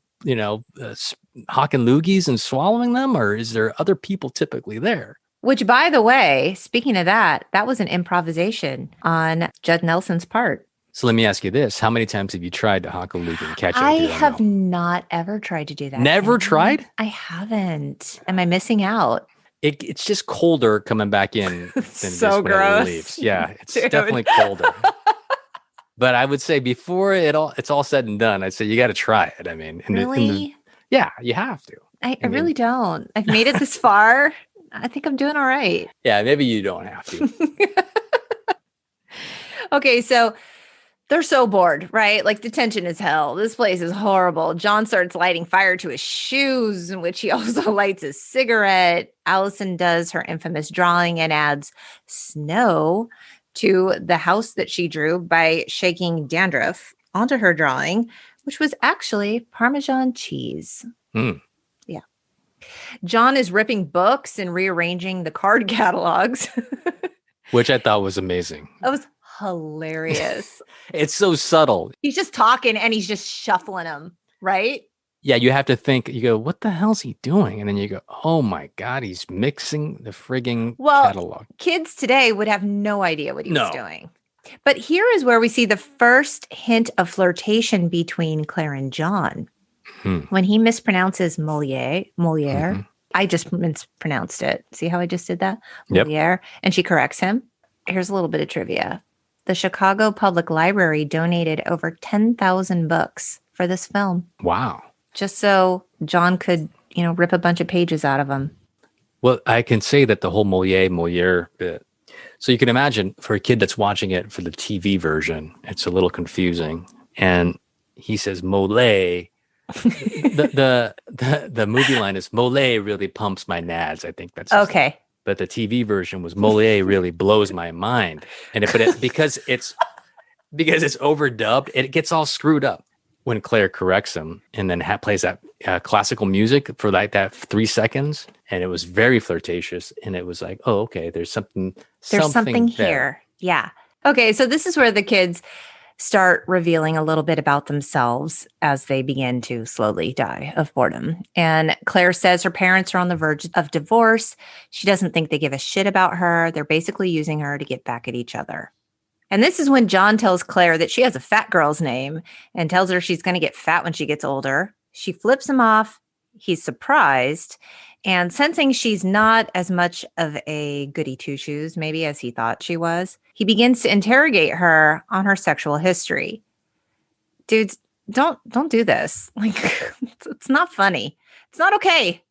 hawking loogies and swallowing them, or is there other people typically there? Which, by the way, speaking of that was an improvisation on Judd Nelson's part. So let me ask you this. How many times have you tried to honk a loogie and catch it? I have not ever tried to do that. Never tried? I haven't. Am I missing out? It's just colder coming back in than so just gross. when it leaves. Yeah, it's definitely colder. But I would say before it's all said and done, I'd say you got to try it. I mean, really? Yeah, you have to. I really don't. I've made it this far. I think I'm doing all right. Yeah, maybe you don't have to. Okay, so they're so bored, right? Like, detention is hell. This place is horrible. John starts lighting fire to his shoes, in which he also lights a cigarette. Allison does her infamous drawing and adds snow to the house that she drew by shaking dandruff onto her drawing, which was actually Parmesan cheese. Mm. Yeah. John is ripping books and rearranging the card catalogs. Which I thought was amazing. That was hilarious. It's so subtle. He's just talking and he's just shuffling them, right? Yeah, you have to think, you go, what the hell's he doing? And then you go, oh my God, he's mixing the frigging catalog. Kids today would have no idea what he was doing. But here is where we see the first hint of flirtation between Claire and John. When he mispronounces Moliere. Mm-hmm. I just mispronounced it. See how I just did that? Moliere. Yep. And she corrects him. Here's a little bit of trivia. The Chicago Public Library donated over 10,000 books for this film. Wow. Just so John could, rip a bunch of pages out of them. Well, I can say that the whole Moliere bit. So you can imagine for a kid that's watching it for the TV version, it's a little confusing. And he says Mole. The movie line is Mole really pumps my nads. I think that's okay. Name. But the TV version was Mole really blows my mind. And because it's overdubbed, it gets all screwed up when Claire corrects him and then plays that classical music for like that 3 seconds. And it was very flirtatious. And it was like, oh, okay, there's something here. Yeah. Okay. So this is where the kids start revealing a little bit about themselves as they begin to slowly die of boredom. And Claire says her parents are on the verge of divorce. She doesn't think they give a shit about her. They're basically using her to get back at each other. And this is when John tells Claire that she has a fat girl's name and tells her she's going to get fat when she gets older. She flips him off. He's surprised. And sensing she's not as much of a goody two-shoes, maybe as he thought she was, he begins to interrogate her on her sexual history. Dudes, don't do this. Like, it's not funny. It's not okay.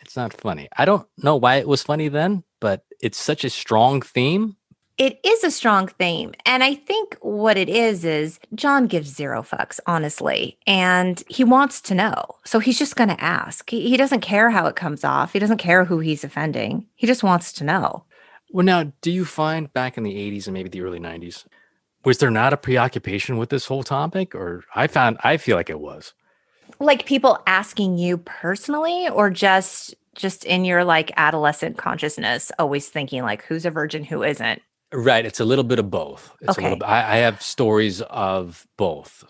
It's not funny. I don't know why it was funny then, but it's such a strong theme. It is a strong theme. And I think what it is John gives zero fucks, honestly. And he wants to know. So he's just going to ask. He doesn't care how it comes off. He doesn't care who he's offending. He just wants to know. Well, now, do you find back in the 80s and maybe the early 90s, was there not a preoccupation with this whole topic? Or I feel like it was. Like people asking you personally, or just in your like adolescent consciousness, always thinking like, who's a virgin, who isn't? Right. It's a little bit of both. I have stories of both.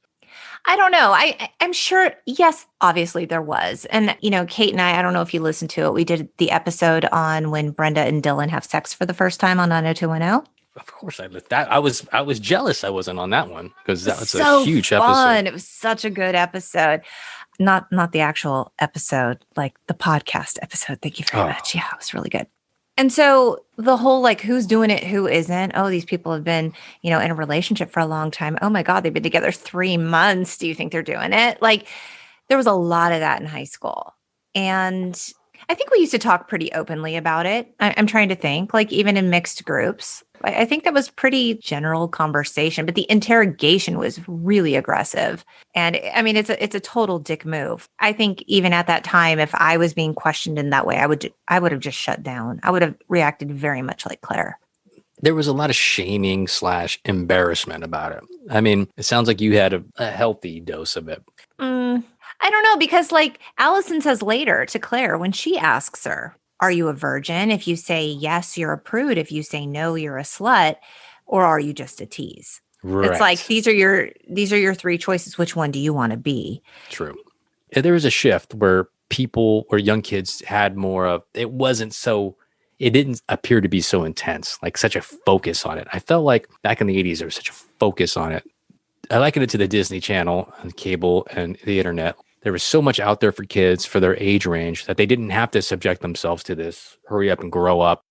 I don't know. I'm sure, yes, obviously there was. And, Kate and I don't know if you listened to it. We did the episode on when Brenda and Dylan have sex for the first time on 90210. Of course I lived that. I was jealous I wasn't on that one because that was so a huge fun. episode. It was such a good episode. Not the actual episode, like the podcast episode. Thank you very much. Yeah, it was really good. And so the whole like who's doing it, who isn't. Oh, these people have been, in a relationship for a long time. Oh my God, they've been together 3 months. Do you think they're doing it? Like there was a lot of that in high school. And I think we used to talk pretty openly about it. I'm trying to think, like even in mixed groups. I think that was pretty general conversation, but the interrogation was really aggressive. And I mean, it's a total dick move. I think even at that time, if I was being questioned in that way, I would have just shut down. I would have reacted very much like Claire. There was a lot of shaming / embarrassment about it. I mean, it sounds like you had a healthy dose of it. I don't know, because like Allison says later to Claire when she asks her, are you a virgin? If you say yes, you're a prude. If you say no, you're a slut. Or are you just a tease? Right. It's like these are your three choices. Which one do you want to be? True. There was a shift where people or young kids had more of it didn't appear to be so intense, like such a focus on it. I felt like back in the 80s, there was such a focus on it. I liken it to the Disney Channel and cable and the internet. There was so much out there for kids for their age range that they didn't have to subject themselves to this hurry up and grow up.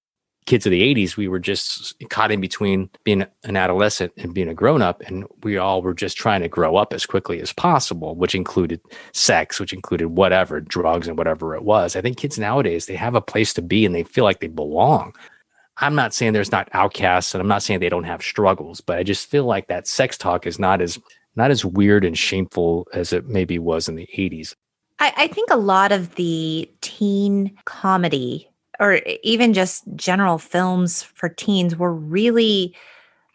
Kids of the 80s, we were just caught in between being an adolescent and being a grown-up, and we all were just trying to grow up as quickly as possible, which included sex, which included whatever, drugs and whatever it was. I think kids nowadays, they have a place to be and they feel like they belong. I'm not saying there's not outcasts, and I'm not saying they don't have struggles, but I just feel like that sex talk is not as weird and shameful as it maybe was in the 80s. I think a lot of the teen comedy or even just general films for teens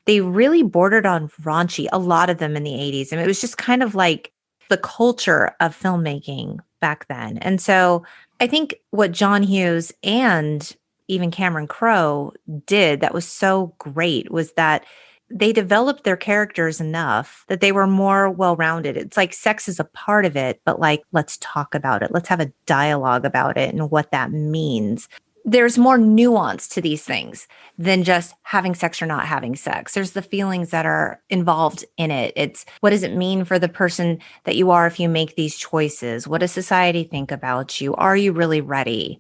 they really bordered on raunchy, a lot of them in the 80s. And it was just kind of like the culture of filmmaking back then. And so I think what John Hughes and even Cameron Crowe did that was so great was that they developed their characters enough that they were more well-rounded. It's like sex is a part of it, but like, let's talk about it. Let's have a dialogue about it and what that means. There's more nuance to these things than just having sex or not having sex. There's the feelings that are involved in it. It's what does it mean for the person that you are if you make these choices? What does society think about you? Are you really ready?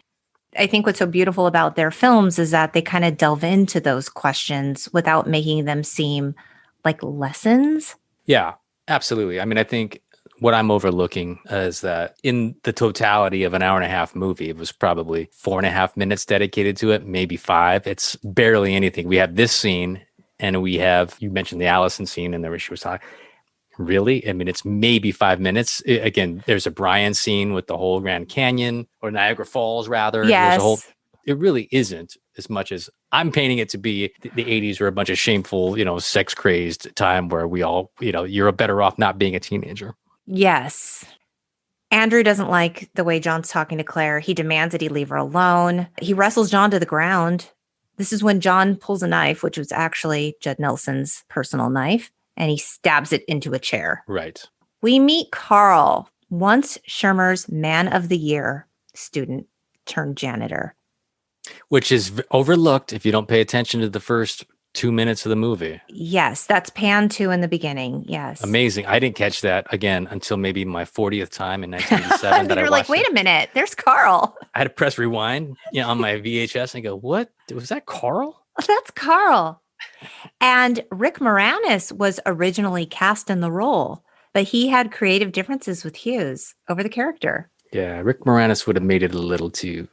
I think what's so beautiful about their films is that they kind of delve into those questions without making them seem like lessons. Yeah, absolutely. I mean, I think what I'm overlooking is that in the totality of an hour and a half movie, it was probably 4.5 minutes dedicated to it, maybe 5. It's barely anything. We have this scene and you mentioned the Allison scene and where she was talking. Really? I mean, it's maybe 5 minutes. Again, there's a Brian scene with the whole Grand Canyon or Niagara Falls, rather. Yes. It really isn't as much as I'm painting it to be. The 80s were a bunch of shameful, sex crazed time where we all, you're better off not being a teenager. Yes. Andrew doesn't like the way John's talking to Claire. He demands that he leave her alone. He wrestles John to the ground. This is when John pulls a knife, which was actually Judd Nelson's personal knife, and he stabs it into a chair. Right. We meet Carl, once Shermer's Man of the Year student turned janitor. Which is overlooked if you don't pay attention to the first 2 minutes of the movie. Yes, that's pan 2 in the beginning. Yes. Amazing. I didn't catch that again until maybe my 40th time in 1987. You're like, wait a minute, there's Carl. I had to press rewind on my VHS and go, what? Was that Carl? That's Carl. And Rick Moranis was originally cast in the role, but he had creative differences with Hughes over the character. Yeah, Rick Moranis would have made it a little too.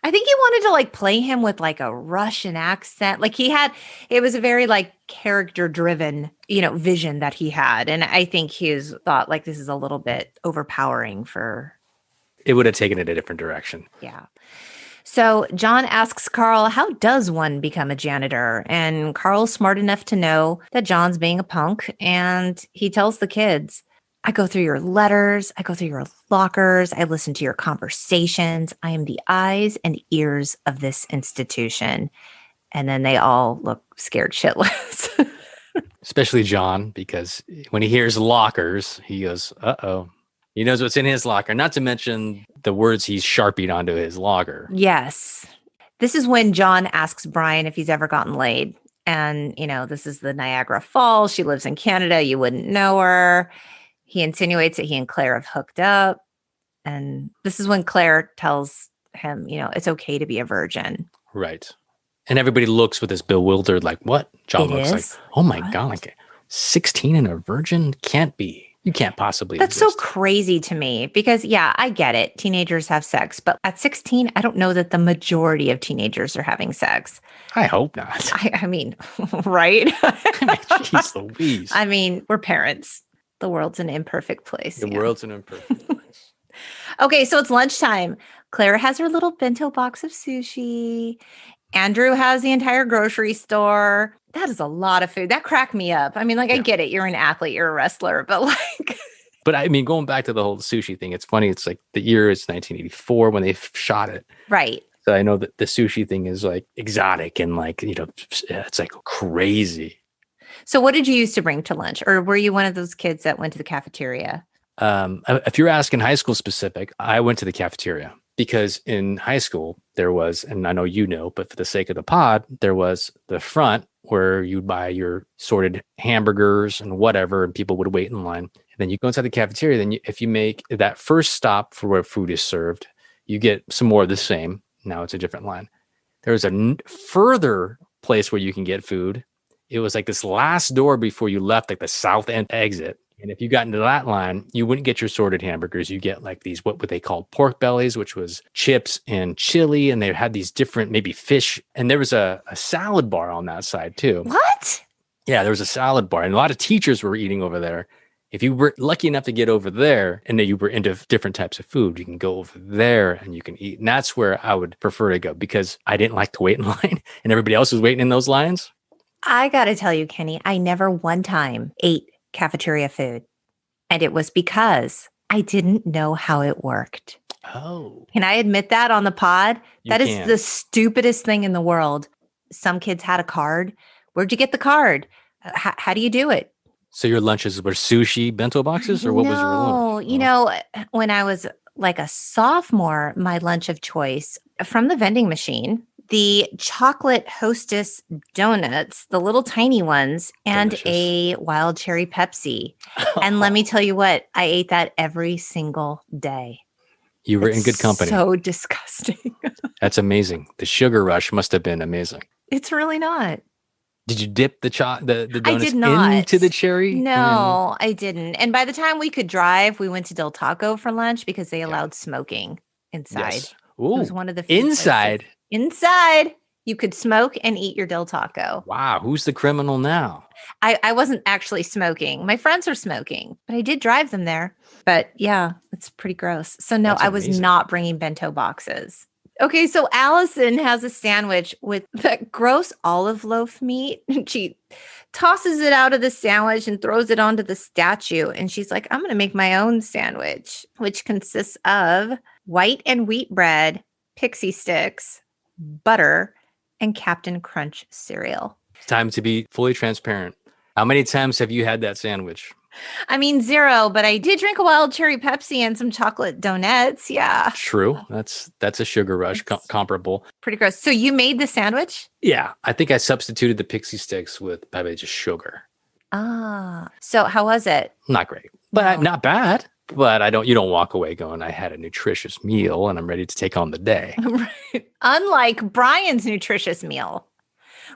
I think he wanted to like play him with like a Russian accent. Like it was a very like character driven, vision that he had. And I think Hughes thought like this is a little bit overpowering for. It would have taken it a different direction. Yeah. So John asks Carl, how does one become a janitor? And Carl's smart enough to know that John's being a punk. And he tells the kids, I go through your letters. I go through your lockers. I listen to your conversations. I am the eyes and ears of this institution. And then they all look scared shitless. Especially John, because when he hears lockers, he goes, uh-oh. He knows what's in his locker, not to mention the words he's sharpied onto his locker. Yes. This is when John asks Brian if he's ever gotten laid. And, this is the Niagara Falls. She lives in Canada. You wouldn't know her. He insinuates that he and Claire have hooked up. And this is when Claire tells him, it's okay to be a virgin. Right. And everybody looks with this bewildered, like, what? John looks like, oh my God, like 16 and a virgin? Can't be. You can't possibly That's exist. so crazy to me because, yeah, I get it. Teenagers have sex. But at 16, I don't know that the majority of teenagers are having sex. I hope not. I mean, right? I mean, jeez Louise. I mean, we're parents. The world's an imperfect place. The world's an imperfect place. Okay, so it's lunchtime. Clara has her little bento box of sushi. Andrew has the entire grocery store. That is a lot of food. That cracked me up. I mean, like, I get it. You're an athlete. You're a wrestler. But like... But I mean, going back to the whole sushi thing, it's funny. It's like the year is 1984 when they shot it. Right. So I know that the sushi thing is like exotic and like, it's like crazy. So what did you used to bring to lunch? Or were you one of those kids that went to the cafeteria? If you're asking high school specific, I went to the cafeteria because in high school there was, and I know you know, but for the sake of the pod, there was the front where you'd buy your sorted hamburgers and whatever, and people would wait in line. And then you go inside the cafeteria. Then if you make that first stop for where food is served, you get some more of the same. Now it's a different line. There's a further place where you can get food. It was like this last door before you left, like the south end exit. And if you got into that line, you wouldn't get your sorted hamburgers. You get like these, what they called pork bellies, which was chips and chili. And they had these different, maybe fish. And there was a salad bar on that side too. What? Yeah, there was a salad bar. And a lot of teachers were eating over there. If you were lucky enough to get over there and then you were into different types of food, you can go over there and you can eat. And that's where I would prefer to go because I didn't like to wait in line and everybody else was waiting in those lines. I got to tell you, Kenny, I never one time ate cafeteria food. And it was because I didn't know how it worked. Oh. Can I admit that on the pod? That is the stupidest thing in the world. Some kids had a card. Where'd you get the card? How do you do it? So your lunches were sushi bento boxes or what was your lunch? You know, when I was like a sophomore, my lunch of choice from the vending machine, the chocolate Hostess donuts, the little tiny ones, and a wild cherry Pepsi. And let me tell you what, I ate that every single day. You were in good company. So disgusting. That's amazing. The sugar rush must have been amazing. It's really not. Did you dip the donuts I did not. into the cherry? No, I didn't. And by the time we could drive, we went to Del Taco for lunch because they allowed smoking inside. Yes. Ooh, it was one of the inside. Places. Inside, you could smoke and eat your Del Taco. Wow, who's the criminal now? I wasn't actually smoking. My friends were smoking, but I did drive them there. But yeah, it's pretty gross. So no, I was not bringing bento boxes. Okay, so Allison has a sandwich with that gross olive loaf meat. She tosses it out of the sandwich and throws it onto the statue. And she's like, I'm going to make my own sandwich, which consists of white and wheat bread, pixie sticks, butter, and Captain Crunch cereal. It's time to be fully transparent. How many times have you had that sandwich? I mean, 0, but I did drink a wild cherry Pepsi and some chocolate donuts. Yeah. True. That's a sugar rush comparable. Pretty gross. So you made the sandwich? Yeah. I think I substituted the pixie sticks with probably just sugar. Ah. So how was it? Not great, but not bad. But you don't walk away going, I had a nutritious meal and I'm ready to take on the day. Right. Unlike Brian's nutritious meal,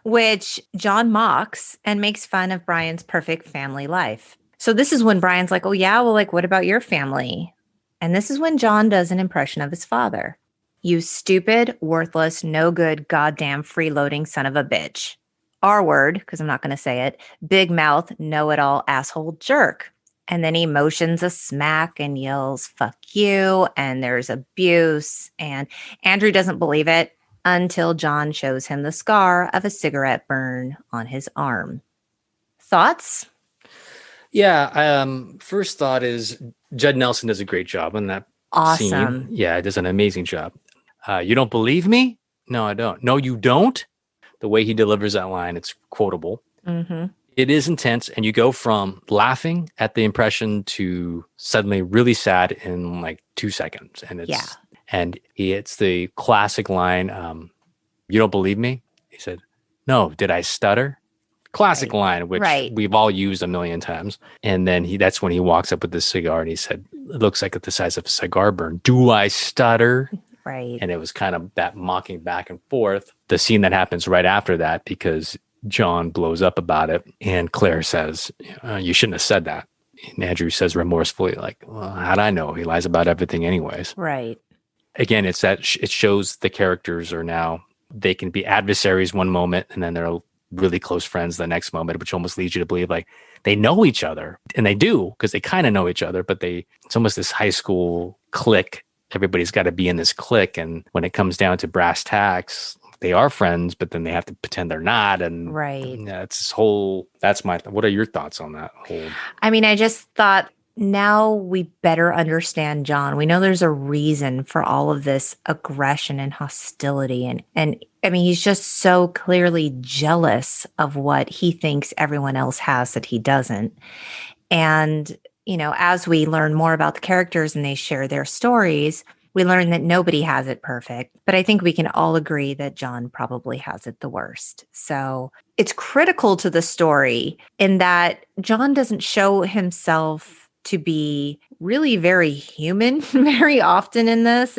which John mocks and makes fun of Brian's perfect family life. So this is when Brian's like, oh yeah, well, like, what about your family? And this is when John does an impression of his father. You stupid, worthless, no good, goddamn freeloading son of a bitch. R word, because I'm not going to say it. Big mouth, know-it-all asshole jerk. And then he motions a smack and yells, fuck you. And there's abuse. And Andrew doesn't believe it until John shows him the scar of a cigarette burn on his arm. Thoughts? Yeah. First thought is Judd Nelson does a great job on that scene. Yeah, does an amazing job. You don't believe me? No, I don't. No, you don't? The way he delivers that line, it's quotable. Mm-hmm. It is intense, and you go from laughing at the impression to suddenly really sad in like 2 seconds. And it's the classic line, you don't believe me? He said, no, did I stutter? Classic line, which we've all used a million times. And then that's when he walks up with this cigar and he said, it looks like it's the size of a cigar burn. Do I stutter? Right. And it was kind of that mocking back and forth. The scene that happens right after that, because John blows up about it. And Claire says, you shouldn't have said that. And Andrew says remorsefully, like, well, how'd I know? He lies about everything anyways. Right. Again, it's that it shows the characters are now, they can be adversaries one moment and then they're really close friends the next moment, which almost leads you to believe like they know each other. And they do, because they kind of know each other, but it's almost this high school clique. Everybody's got to be in this clique. And when it comes down to brass tacks, they are friends, but then they have to pretend they're not. And right. It's this whole, what are your thoughts on that whole? I mean, I just thought now we better understand John. We know there's a reason for all of this aggression and hostility. And I mean, he's just so clearly jealous of what he thinks everyone else has that he doesn't. And, as we learn more about the characters and they share their stories, we learn that nobody has it perfect. But I think we can all agree that John probably has it the worst. So it's critical to the story in that John doesn't show himself to be really very human very often in this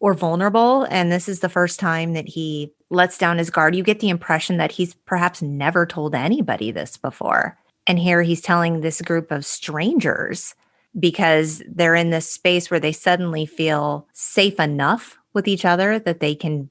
or vulnerable. And this is the first time that he lets down his guard. You get the impression that he's perhaps never told anybody this before. And here he's telling this group of strangers because they're in this space where they suddenly feel safe enough with each other that they can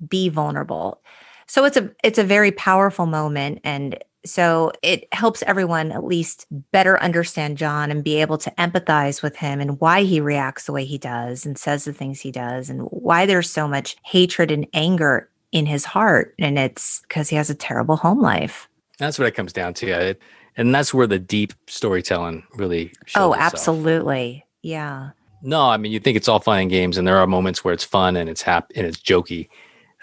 be vulnerable. So it's a very powerful moment. And so it helps everyone at least better understand John and be able to empathize with him and why he reacts the way he does and says the things he does and why there's so much hatred and anger in his heart. And it's because he has a terrible home life. That's what it comes down to. And that's where the deep storytelling really shows Oh, itself. Absolutely. Yeah. No, I mean, you think it's all fun and games, and there are moments where it's fun and it's happy and it's jokey.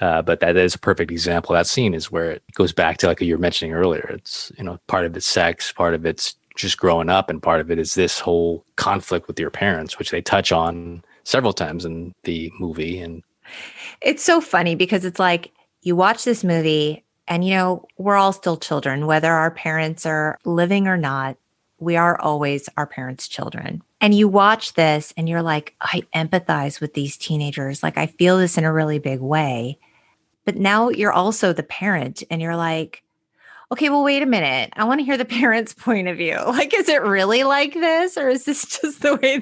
But that is a perfect example. That scene is where it goes back to like you were mentioning earlier. It's, part of it's sex, part of it's just growing up, and part of it is this whole conflict with your parents, which they touch on several times in the movie. And it's so funny because it's like you watch this movie and, we're all still children, whether our parents are living or not. We are always our parents' children. And you watch this and you're like, I empathize with these teenagers. Like, I feel this in a really big way. But now you're also the parent and you're like, okay, well, wait a minute. I want to hear the parents' point of view. Like, is it really like this? Or is this just the way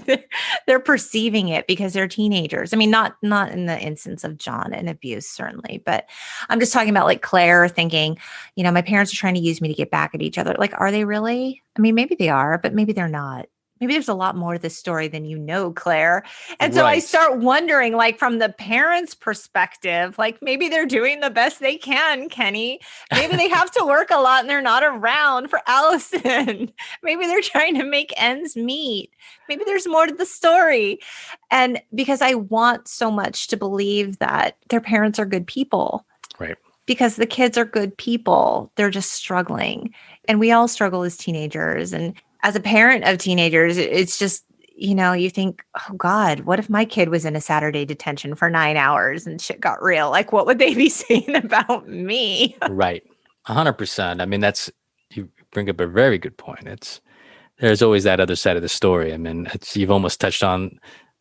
they're perceiving it because they're teenagers? I mean, not in the instance of John and abuse, certainly. But I'm just talking about like Claire thinking, my parents are trying to use me to get back at each other. Like, are they really? I mean, maybe they are, but maybe they're not. Maybe there's a lot more to this story than Claire. And so I start wondering, like, from the parents' perspective, like maybe they're doing the best they can, Kenny. Maybe they have to work a lot and they're not around for Allison. Maybe they're trying to make ends meet. Maybe there's more to the story. And because I want so much to believe that their parents are good people. Right. Because the kids are good people. They're just struggling. And we all struggle as teenagers. And as a parent of teenagers, it's just, you think, oh God, what if my kid was in a Saturday detention for 9 hours and shit got real? Like, what would they be saying about me? Right. 100%. I mean, you bring up a very good point. There's always that other side of the story. I mean, you've almost touched on,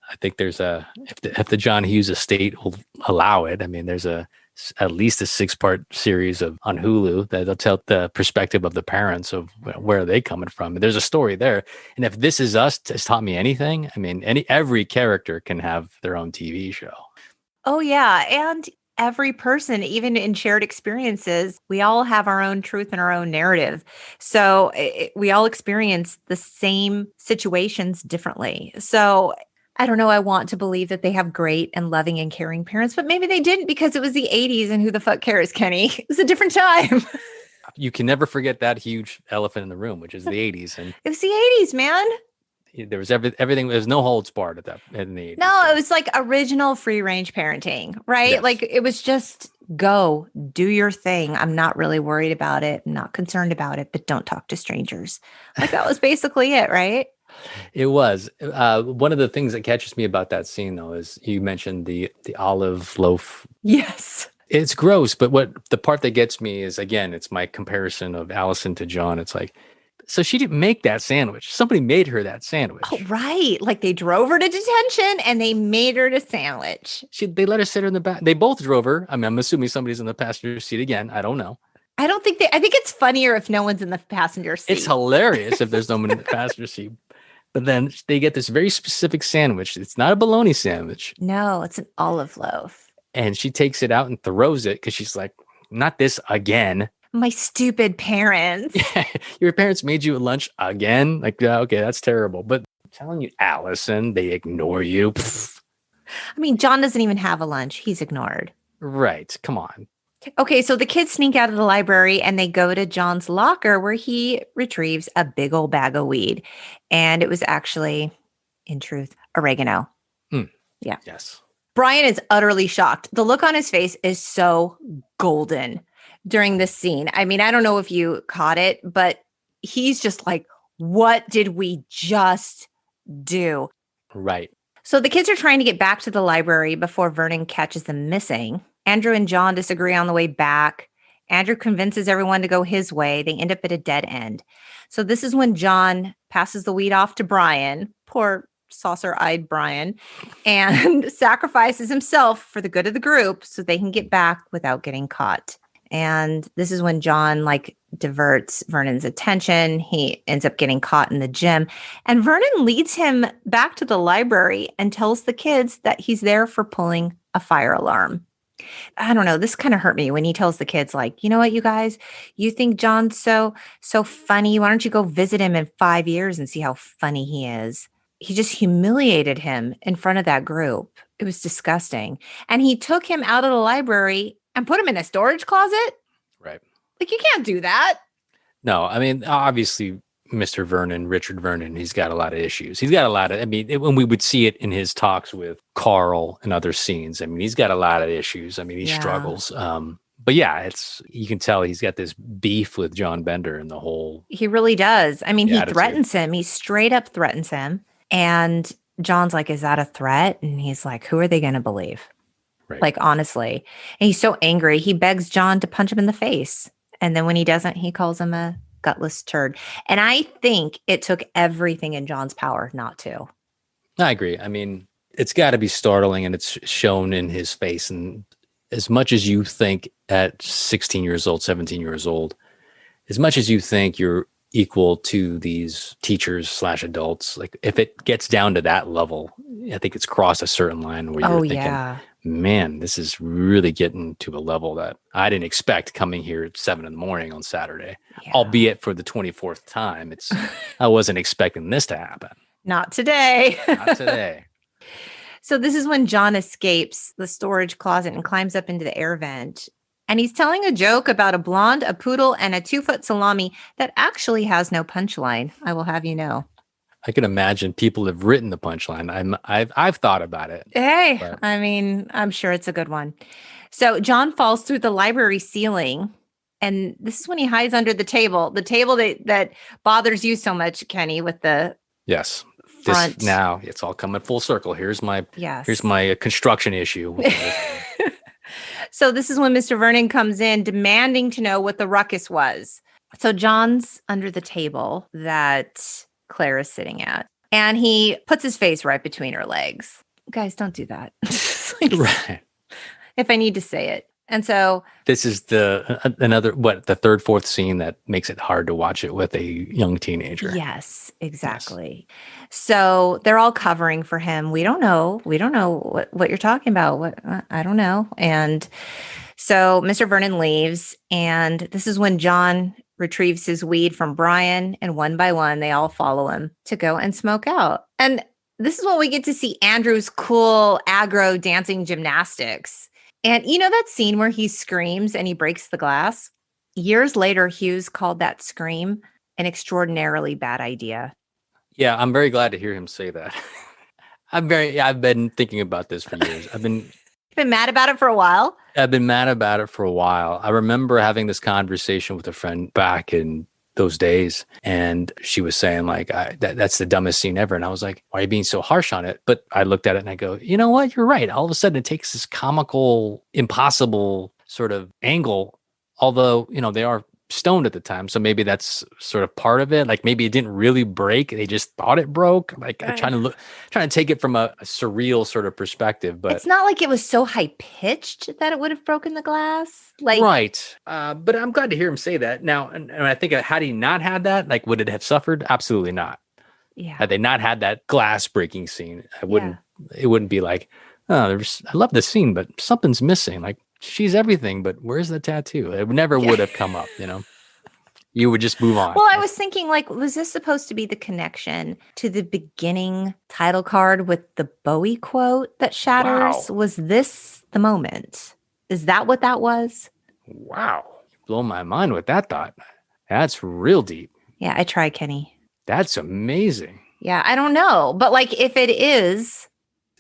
I think there's if the John Hughes estate will allow it, I mean, there's at least a 6-part series on Hulu that'll tell the perspective of the parents of where are they coming from. There's a story there. And if This Is Us has taught me anything, I mean, every character can have their own TV show. Oh, yeah. And every person, even in shared experiences, we all have our own truth and our own narrative. So we all experience the same situations differently. So I don't know. I want to believe that they have great and loving and caring parents, but maybe they didn't because it was the 80s and who the fuck cares, Kenny? It was a different time. You can never forget that huge elephant in the room, which is the 80s. And it was the 80s, man. There was everything. There's no holds barred in the 80s. No, it was like original free range parenting, right? Yes. Like it was just go do your thing. I'm not really worried about it. I'm not concerned about it, but don't talk to strangers. Like that was basically it, right? It was. One of the things that catches me about that scene, though, is you mentioned the olive loaf. Yes. It's gross, but the part that gets me is, again, it's my comparison of Allison to John. It's like, so she didn't make that sandwich. Somebody made her that sandwich. Oh, right. Like they drove her to detention and they made her the sandwich. They let her sit her in the back. They both drove her. I mean, I'm assuming somebody's in the passenger seat again. I don't know. I don't think I think it's funnier if no one's in the passenger seat. It's hilarious if there's no one in the passenger seat. But then they get this very specific sandwich. It's not a bologna sandwich. No, it's an olive loaf. And she takes it out and throws it because she's like, not this again. My stupid parents. Your parents made you lunch again? Like, yeah, okay, that's terrible. But I'm telling you, Allison, they ignore you. Pfft. I mean, John doesn't even have a lunch. He's ignored. Right. Come on. Okay, so the kids sneak out of the library and they go to John's locker where he retrieves a big old bag of weed. And it was actually, in truth, oregano. Yeah. Yes. Brian is utterly shocked. The look on his face is so golden during this scene. I mean, I don't know if you caught it, but he's just like, what did we just do? Right. So the kids are trying to get back to the library before Vernon catches them missing. Andrew and John disagree on the way back. Andrew convinces everyone to go his way. They end up at a dead end. So this is when John passes the weed off to Brian, poor saucer-eyed Brian, and sacrifices himself for the good of the group so they can get back without getting caught. And this is when John diverts Vernon's attention. He ends up getting caught in the gym. And Vernon leads him back to the library and tells the kids that he's there for pulling a fire alarm. I don't know. This kind of hurt me when he tells the kids, you know what, you guys, you think John's so funny. Why don't you go visit him in 5 years and see how funny he is? He just humiliated him in front of that group. It was disgusting. And he took him out of the library and put him in a storage closet. Right. You can't do that. No, I mean, obviously, Mr. Vernon, Richard Vernon, he's got a lot of issues. He's got a lot of, when we would see it in his talks with Carl and other scenes, I mean, he's got a lot of issues. I mean, he struggles. But yeah, you can tell he's got this beef with John Bender and the whole. He really does. I mean, he attitude. Threatens him. He straight up threatens him. And John's like, is that a threat? And he's like, who are they going to believe? Right. Honestly. And he's so angry. He begs John to punch him in the face. And then when he doesn't, he calls him a gutless turd. And I think it took everything in John's power not to. I agree. I mean, it's got to be startling, and it's shown in his face. And as much as you think at 16 years old, 17 years old, as much as you think you're equal to these teachers / adults, if it gets down to that level, I think it's crossed a certain line where you're thinking, man, this is really getting to a level that I didn't expect coming here at 7 a.m. on Saturday, albeit for the 24th time. I wasn't expecting this to happen. Not today. Not today. So this is when John escapes the storage closet and climbs up into the air vent. And he's telling a joke about a blonde, a poodle, and a 2-foot salami that actually has no punchline. I will have you know. I can imagine people have written the punchline. I've thought about it. Hey, but. I mean, I'm sure it's a good one. So John falls through the library ceiling, and this is when he hides under the table that bothers you so much, Kenny, with the yes. front. Now it's all coming full circle. Here's my construction issue. So this is when Mr. Vernon comes in demanding to know what the ruckus was. So John's under the table that Claire is sitting at, and he puts his face right between her legs. Guys, don't do that. Right. If I need to say it. And so this is the third, fourth scene that makes it hard to watch it with a young teenager. Yes, exactly. Yes. So they're all covering for him. We don't know what you're talking about. I don't know. And so Mr. Vernon leaves, and this is when John retrieves his weed from Brian, and one by one, they all follow him to go and smoke out. And this is when we get to see Andrew's cool aggro dancing gymnastics. And you know that scene where he screams and he breaks the glass? Years later, Hughes called that scream an extraordinarily bad idea. Yeah, I'm very glad to hear him say that. I've been thinking about this for years. You've been mad about it for a while? I've been mad about it for a while. I remember having this conversation with a friend back in those days, and she was saying that's the dumbest scene ever. And I was like, why are you being so harsh on it? But I looked at it and I go, you know what? You're right. All of a sudden it takes this comical, impossible sort of angle. Although, they are stoned at the time. So maybe that's sort of part of it. Like maybe it didn't really break. They just thought it broke. Like I'm trying to take it from a surreal sort of perspective, but it's not like it was so high pitched that it would have broken the glass. Like, right. But I'm glad to hear him say that now. And I think had he not had that, like, would it have suffered? Absolutely not. yeah, Had they not had that glass breaking scene, it wouldn't be like, oh, I love the scene, but something's missing. Like she's everything, but where's the tattoo? It never would have come up, You would just move on. Well, I was thinking, like, was this supposed to be the connection to the beginning title card with the Bowie quote that shatters? Wow. Was this the moment? Is that what that was? Wow. Blow my mind with that thought. That's real deep. Yeah, I tried, Kenny. That's amazing. Yeah, I don't know. But like, if it is,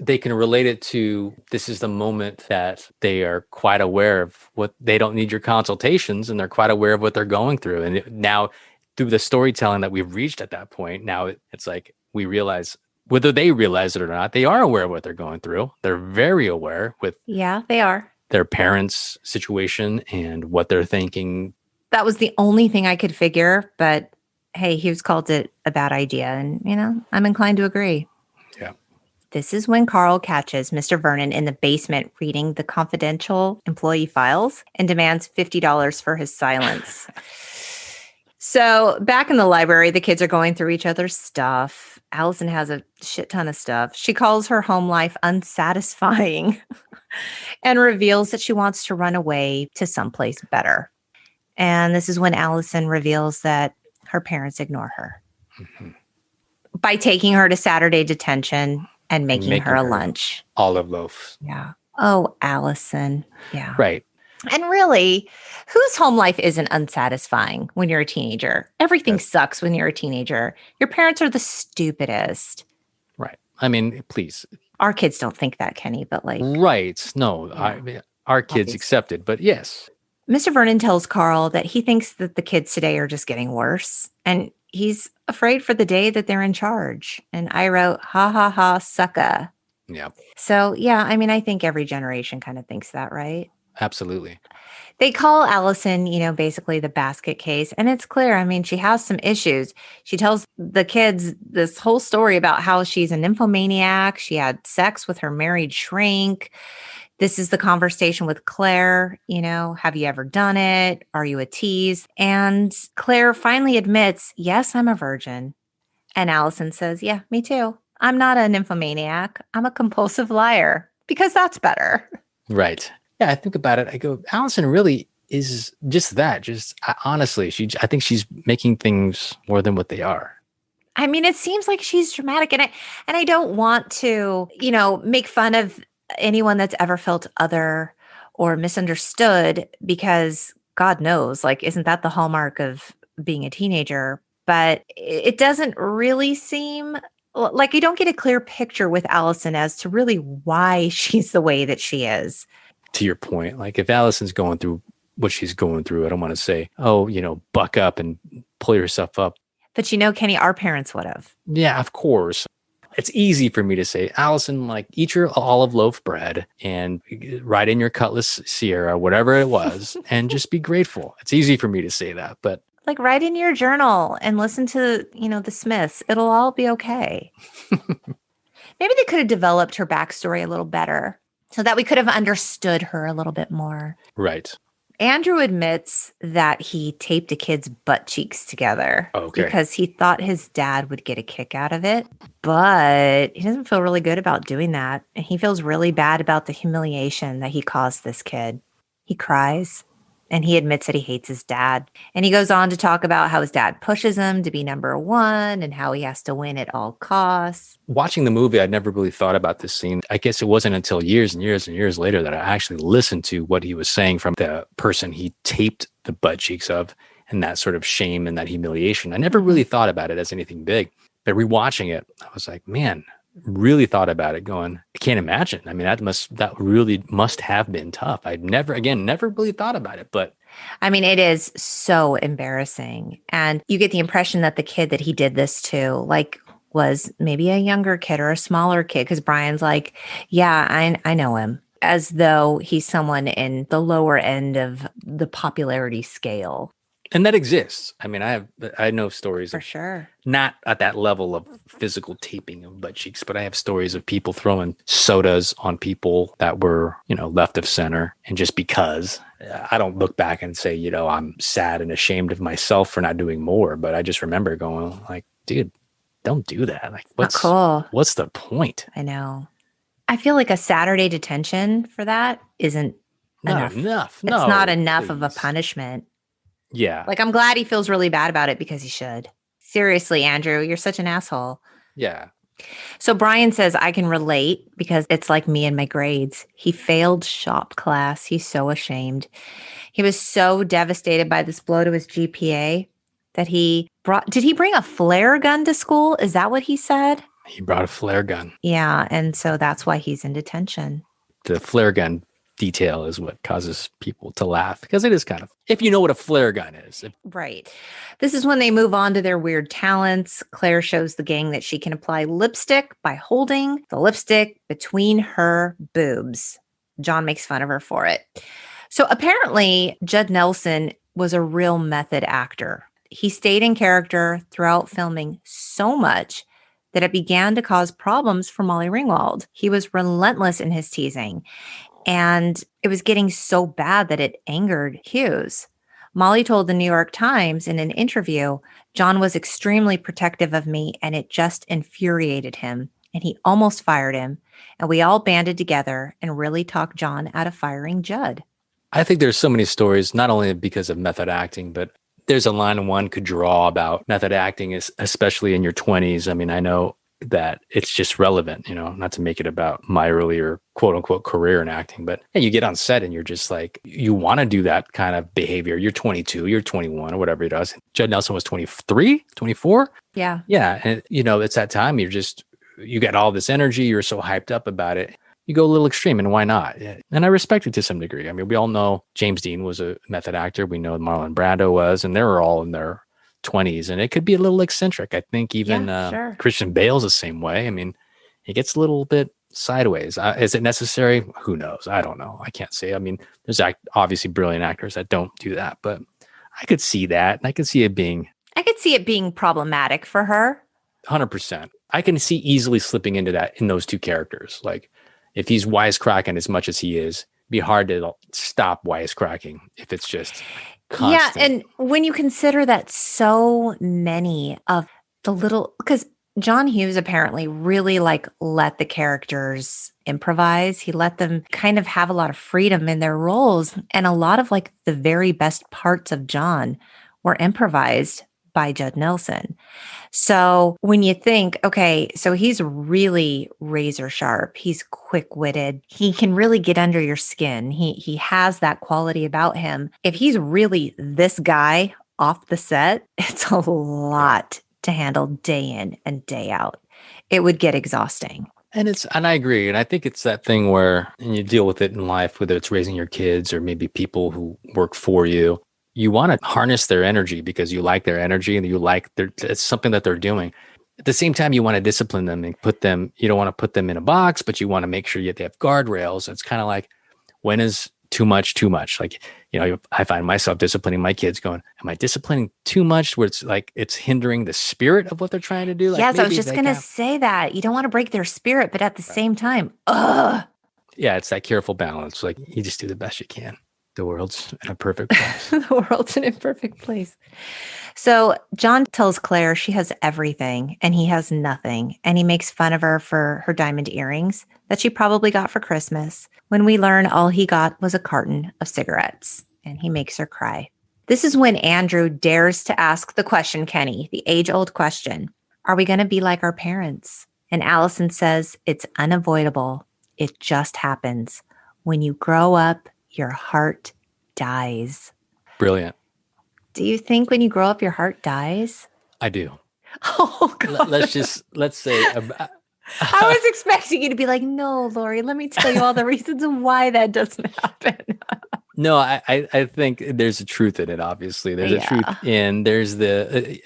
they can relate it to this is the moment that they are quite aware of what they don't need your consultations and they're quite aware of what they're going through. And now through the storytelling that we've reached at that point, now it's like we realize whether they realize it or not, they are aware of what they're going through. They're very aware with they are. Their parents' situation and what they're thinking. That was the only thing I could figure. But hey, Hughes called it a bad idea. And, I'm inclined to agree. Yeah. This is when Carl catches Mr. Vernon in the basement reading the confidential employee files and demands $50 for his silence. So back in the library, the kids are going through each other's stuff. Allison has a shit ton of stuff. She calls her home life unsatisfying and reveals that she wants to run away to someplace better. And this is when Allison reveals that her parents ignore her by taking her to Saturday detention and making her a lunch. Olive loaf. Yeah. Oh, Allison. Yeah. Right. And really, whose home life isn't unsatisfying when you're a teenager? Everything sucks when you're a teenager. Your parents are the stupidest. Right. I mean, please. Our kids don't think that, Kenny, but like. Right. No, our kids accepted, but yes. Mr. Vernon tells Carl that he thinks that the kids today are just getting worse. And he's afraid for the day that they're in charge. And I wrote, ha, ha, ha, sucka. Yeah. So, yeah, I mean, I think every generation kind of thinks that, right? Absolutely. They call Allison, basically the basket case. And it's clear. I mean, she has some issues. She tells the kids this whole story about how she's a nymphomaniac. She had sex with her married shrink. This is the conversation with Claire. Have you ever done it? Are you a tease? And Claire finally admits, yes, I'm a virgin. And Allison says, yeah, me too. I'm not a nymphomaniac. I'm a compulsive liar because that's better. Right. Yeah, I think about it. I go, Allison really is just that. Honestly, I think she's making things more than what they are. I mean, it seems like she's dramatic, and I don't want to, make fun of anyone that's ever felt other or misunderstood, because God knows, like, isn't that the hallmark of being a teenager? But it doesn't really seem like you don't get a clear picture with Allison as to really why she's the way that she is. To your point, like if Allison's going through what she's going through, I don't want to say, buck up and pull yourself up. But Kenny, our parents would have. Yeah, of course. It's easy for me to say, Allison, like eat your olive loaf bread and write in your Cutlass Sierra, whatever it was, and just be grateful. It's easy for me to say that, but like write in your journal and listen to, the Smiths. It'll all be okay. Maybe they could have developed her backstory a little better so that we could have understood her a little bit more. Right. Andrew admits that he taped a kid's butt cheeks together because he thought his dad would get a kick out of it, but he doesn't feel really good about doing that. And he feels really bad about the humiliation that he caused this kid. He cries and he admits that he hates his dad. And he goes on to talk about how his dad pushes him to be number one and how he has to win at all costs. Watching the movie, I'd never really thought about this scene. I guess it wasn't until years and years and years later that I actually listened to what he was saying from the person he taped the butt cheeks of, and that sort of shame and that humiliation. I never really thought about it as anything big, but rewatching it, I was like, man, really thought about it going, I can't imagine. I mean, that really must have been tough. I'd never really thought about it, but I mean, it is so embarrassing. And you get the impression that the kid that he did this to, like, was maybe a younger kid or a smaller kid, because Brian's like, yeah, I know him, as though he's someone in the lower end of the popularity scale. And that exists. I mean, I know stories For of, sure. not at that level of physical taping of butt cheeks, but I have stories of people throwing sodas on people that were, left of center. And just because, I don't look back and say, I'm sad and ashamed of myself for not doing more, but I just remember going like, dude, don't do that. Like, Not cool. what's the point? I know. I feel like a Saturday detention for that isn't Not enough. enough. It's not enough of a please. punishment. Yeah. Like, I'm glad he feels really bad about it because he should. Seriously, Andrew, you're such an asshole. Yeah. So Brian says, I can relate because it's like me and my grades. He failed shop class. He's so ashamed. He was so devastated by this blow to his GPA that did he bring a flare gun to school? Is that what he said? He brought a flare gun. Yeah. And so that's why he's in detention. The flare gun detail is what causes people to laugh because it is kind of, if you know what a flare gun is. Right. This is when they move on to their weird talents. Claire shows the gang that she can apply lipstick by holding the lipstick between her boobs. John makes fun of her for it. So apparently, Judd Nelson was a real method actor. He stayed in character throughout filming so much that it began to cause problems for Molly Ringwald. He was relentless in his teasing. And it was getting so bad that it angered Hughes. Molly told the New York Times in an interview, John was extremely protective of me and it just infuriated him. And he almost fired him. And we all banded together and really talked John out of firing Judd. I think there's so many stories, not only because of method acting, but there's a line one could draw about method acting, especially in your 20s. I mean, I know that it's just relevant, not to make it about my earlier quote unquote career in acting, but hey, you get on set and you're just like, you want to do that kind of behavior. You're 22, you're 21 or whatever it is. Judd Nelson was 23, 24. Yeah. Yeah. And it's that time you get all this energy. You're so hyped up about it. You go a little extreme, and why not? And I respect it to some degree. I mean, we all know James Dean was a method actor. We know Marlon Brando was, and they were all in their 20s, and it could be a little eccentric. I think even sure. Christian Bale's the same way. I mean, he gets a little bit sideways. Is it necessary? Who knows? I don't know. I can't say. I mean, there's obviously brilliant actors that don't do that, but I could see that. I could see it being problematic for her. 100%. I can see easily slipping into that in those two characters. Like, if he's wisecracking as much as he is, it'd be hard to stop wisecracking if it's just constant. Yeah, and when you consider that so many of the because John Hughes apparently really let the characters improvise. He let them kind of have a lot of freedom in their roles, and a lot of the very best parts of John were improvised by Judd Nelson. So when you think, okay, so he's really razor sharp. He's quick-witted. He can really get under your skin. He has that quality about him. If he's really this guy off the set, it's a lot to handle day in and day out. It would get exhausting. And I agree. And I think it's that thing where, and you deal with it in life, whether it's raising your kids or maybe people who work for you, you want to harness their energy because you like their energy and you like it's something that they're doing. At the same time, you want to discipline them and you don't want to put them in a box, but you want to make sure they have guardrails. It's kind of like, when is too much, too much? Like, I find myself disciplining my kids going, am I disciplining too much where it's hindering the spirit of what they're trying to do? Yes, I was just going to say that. You don't want to break their spirit, but at the same time, ugh. Yeah, it's that careful balance. Like, you just do the best you can. The world's in a perfect place. The world's an imperfect place. So John tells Claire she has everything and he has nothing. And he makes fun of her for her diamond earrings that she probably got for Christmas, when we learn all he got was a carton of cigarettes. And he makes her cry. This is when Andrew dares to ask the question, Kenny, the age-old question. Are we going to be like our parents? And Allison says, it's unavoidable. It just happens. When you grow up, your heart dies. Brilliant. Do you think when you grow up, your heart dies? I do. Oh, God. Let's say. I was expecting you to be like, no, Lori, let me tell you all the reasons why that doesn't happen. No, I think there's a truth in it, obviously. There's a truth in,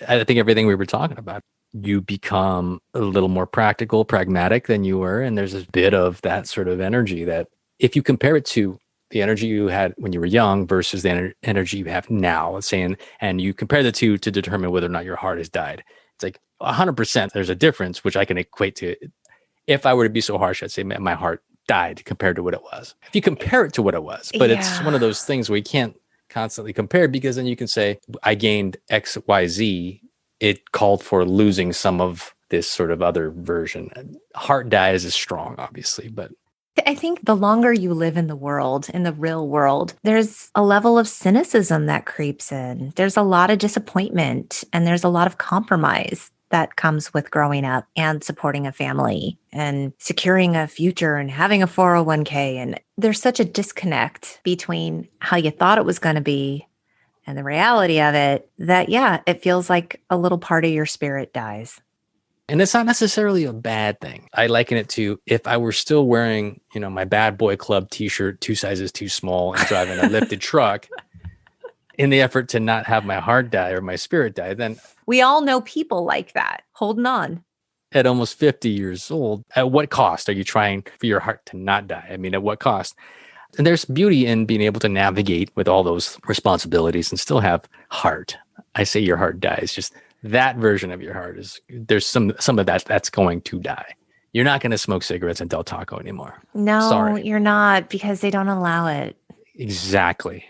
I think everything we were talking about. You become a little more practical, pragmatic than you were. And there's a bit of that sort of energy that if you compare it to the energy you had when you were young versus the energy you have now, let's say, and you compare the two to determine whether or not your heart has died. It's like 100% there's a difference, which I can equate to. If I were to be so harsh, I'd say my heart died compared to what it was. If you compare it to what it was, but it's one of those things where you can't constantly compare, because then you can say, I gained X, Y, Z. It called for losing some of this sort of other version. Heart dies is strong, obviously, but I think the longer you live in the world, in the real world, there's a level of cynicism that creeps in. There's a lot of disappointment and there's a lot of compromise that comes with growing up and supporting a family and securing a future and having a 401k. And there's such a disconnect between how you thought it was going to be and the reality of it that, it feels like a little part of your spirit dies. And it's not necessarily a bad thing. I liken it to if I were still wearing, my bad boy club t-shirt, 2 sizes too small, and driving a lifted truck in the effort to not have my heart die or my spirit die, then we all know people like that holding on. At almost 50 years old, at what cost are you trying for your heart to not die? I mean, at what cost? And there's beauty in being able to navigate with all those responsibilities and still have heart. I say your heart dies, just that version of your heart there's some of that's going to die. You're not going to smoke cigarettes and Del Taco anymore. No, sorry. You're not, because they don't allow it. Exactly.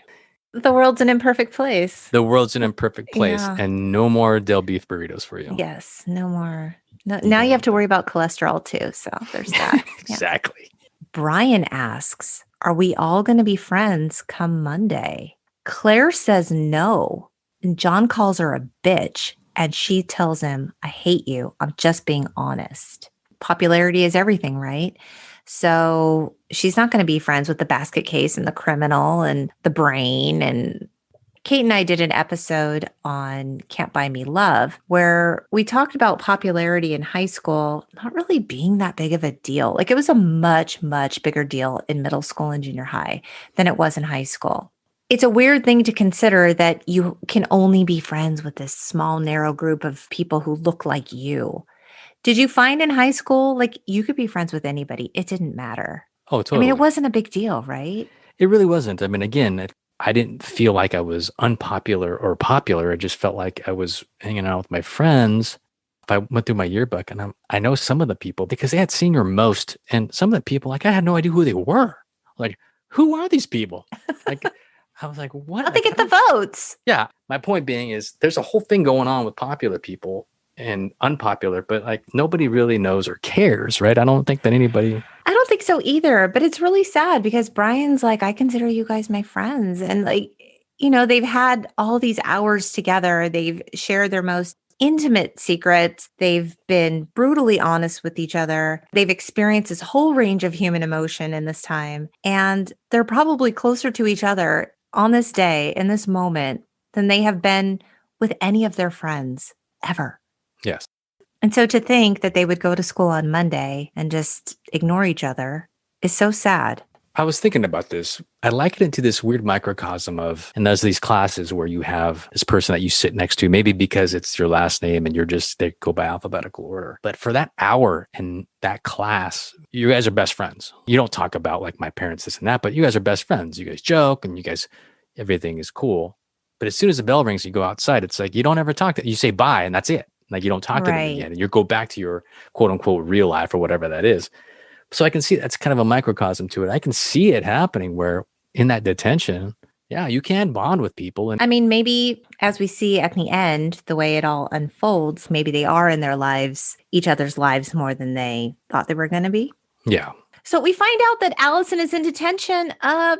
The world's an imperfect place. The world's an imperfect place, and no more Del Beef burritos for you. Yes, no more. No, now you have to worry about cholesterol too. So there's that. Exactly. Brian asks, are we all going to be friends come Monday? Claire says no. And John calls her a bitch. And she tells him, I hate you. I'm just being honest. Popularity is everything, right? So she's not going to be friends with the basket case and the criminal and the brain. And Kate and I did an episode on Can't Buy Me Love where we talked about popularity in high school not really being that big of a deal. Like it was a much, much bigger deal in middle school and junior high than it was in high school. It's a weird thing to consider that you can only be friends with this small, narrow group of people who look like you. Did you find in high school, like you could be friends with anybody? It didn't matter. Oh, totally. I mean, it wasn't a big deal, right? It really wasn't. I mean, again, I didn't feel like I was unpopular or popular. I just felt like I was hanging out with my friends. If I went through my yearbook and I know some of the people because they had senior most, and some of the people, like I had no idea who they were. Like, who are these people? Like, I was like, what? How'd they get the votes? Yeah. My point being is there's a whole thing going on with popular people and unpopular, but like nobody really knows or cares, right? I don't think that anybody. I don't think so either, but it's really sad because Brian's like, I consider you guys my friends. And like, they've had all these hours together. They've shared their most intimate secrets. They've been brutally honest with each other. They've experienced this whole range of human emotion in this time. And they're probably closer to each other on this day, in this moment, than they have been with any of their friends ever. Yes. And so to think that they would go to school on Monday and just ignore each other is so sad. I was thinking about this. I liken it to this weird microcosm and there's these classes where you have this person that you sit next to, maybe because it's your last name and they go by alphabetical order. But for that hour in that class, you guys are best friends. You don't talk about like my parents, this and that, but you guys are best friends. You guys joke and everything is cool. But as soon as the bell rings, you go outside. It's like, you don't ever talk you say bye and that's it. Like you don't talk to them again and you go back to your quote unquote real life or whatever that is. So I can see that's kind of a microcosm to it. I can see it happening where in that detention, you can bond with people. And I mean, maybe as we see at the end, the way it all unfolds, maybe they are in their lives, each other's lives more than they thought they were going to be. Yeah. So we find out that Allison is in detention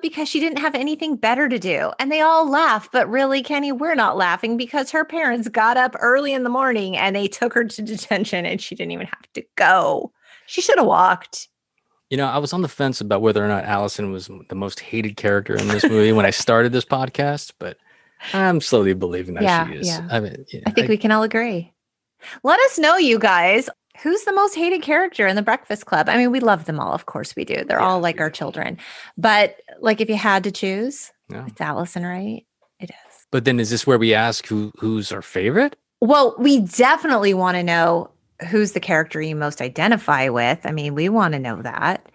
because she didn't have anything better to do. And they all laugh. But really, Kenny, we're not laughing because her parents got up early in the morning and they took her to detention and she didn't even have to go. She should have walked. I was on the fence about whether or not Allison was the most hated character in this movie when I started this podcast, but I'm slowly believing that she is. Yeah. I mean, I think we can all agree. Let us know, you guys, who's the most hated character in The Breakfast Club? I mean, we love them all. Of course we do. They're all like our children. But like if you had to choose, it's Allison, right? It is. But then is this where we ask who's our favorite? Well, we definitely want to know who's the character you most identify with. I mean, we want to know that.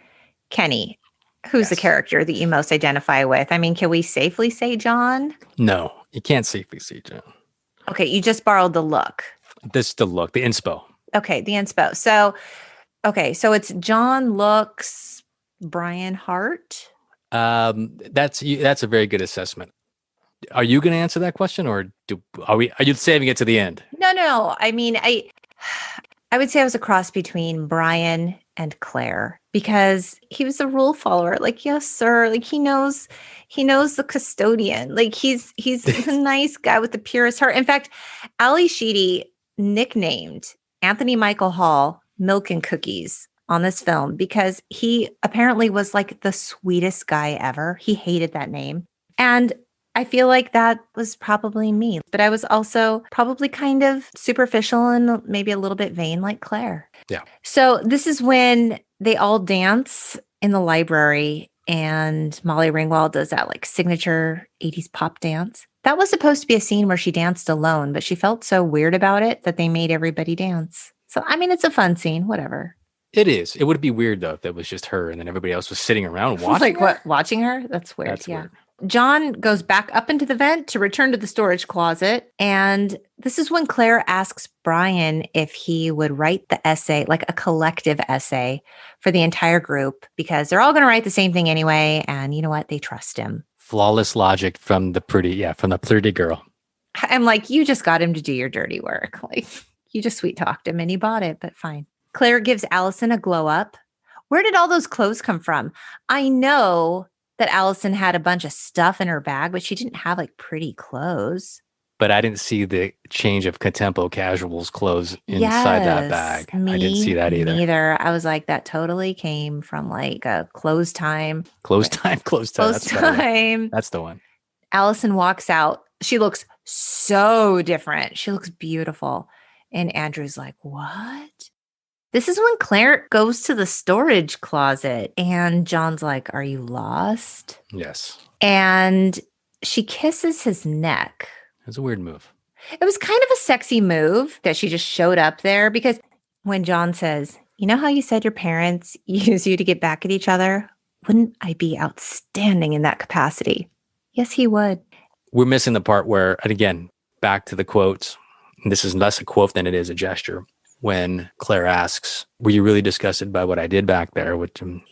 Kenny, Who's the Yes. character that you most identify with? I mean, can we safely say John? No, you can't safely say John. Okay, you just borrowed the look. This is the look, the inspo. Okay, the inspo. So, so it's John looks Brian Hart. That's a very good assessment. Are you going to answer that question, or are you saving it to the end? No. I mean, I would say I was a cross between Brian and Claire because he was a rule follower. Like, yes, sir. Like he knows the custodian. Like he's a nice guy with the purest heart. In fact, Ali Sheedy nicknamed Anthony Michael Hall Milk and Cookies on this film because he apparently was like the sweetest guy ever. He hated that name. And I feel like that was probably me, but I was also probably kind of superficial and maybe a little bit vain like Claire. Yeah. So this is when they all dance in the library and Molly Ringwald does that like signature 80s pop dance. That was supposed to be a scene where she danced alone, but she felt so weird about it that they made everybody dance. So, I mean, it's a fun scene, whatever. It is. It would be weird though if it was just her and then everybody else was sitting around watching like her. what? Watching her? That's weird. That's weird. John goes back up into the vent to return to the storage closet. And this is when Claire asks Brian if he would write the essay, like a collective essay for the entire group, because they're all going to write the same thing anyway. And you know what? They trust him. Flawless logic from the pretty girl. I'm like, you just got him to do your dirty work. Like you just sweet talked him and he bought it, but fine. Claire gives Allison a glow up. Where did all those clothes come from? I know that Allison had a bunch of stuff in her bag, but she didn't have like pretty clothes. But I didn't see the change of Contempo Casuals clothes inside that bag. I didn't see that either. Neither. I was like, that totally came from like a clothes time. Clothes time. Clothes time. That's the one. Allison walks out. She looks so different. She looks beautiful. And Andrew's like, what? This is when Claire goes to the storage closet and John's like, are you lost? Yes. And she kisses his neck. It's a weird move. It was kind of a sexy move that she just showed up there because when John says, you know how you said your parents use you to get back at each other? Wouldn't I be outstanding in that capacity? Yes, he would. We're missing the part where, and again, back to the quotes. And this is less a quote than it is a gesture. When Claire asks, were you really disgusted by what I did back there?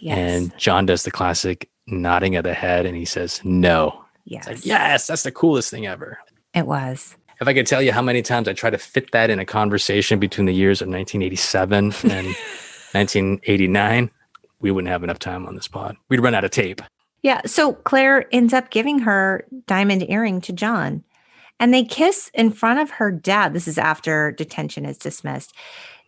Yes. And John does the classic nodding of the head and he says, no. Yes. It's like, yes, that's the coolest thing ever. It was. If I could tell you how many times I try to fit that in a conversation between the years of 1987 and 1989, we wouldn't have enough time on this pod. We'd run out of tape. Yeah. So Claire ends up giving her diamond earring to John. And they kiss in front of her dad. This is after detention is dismissed.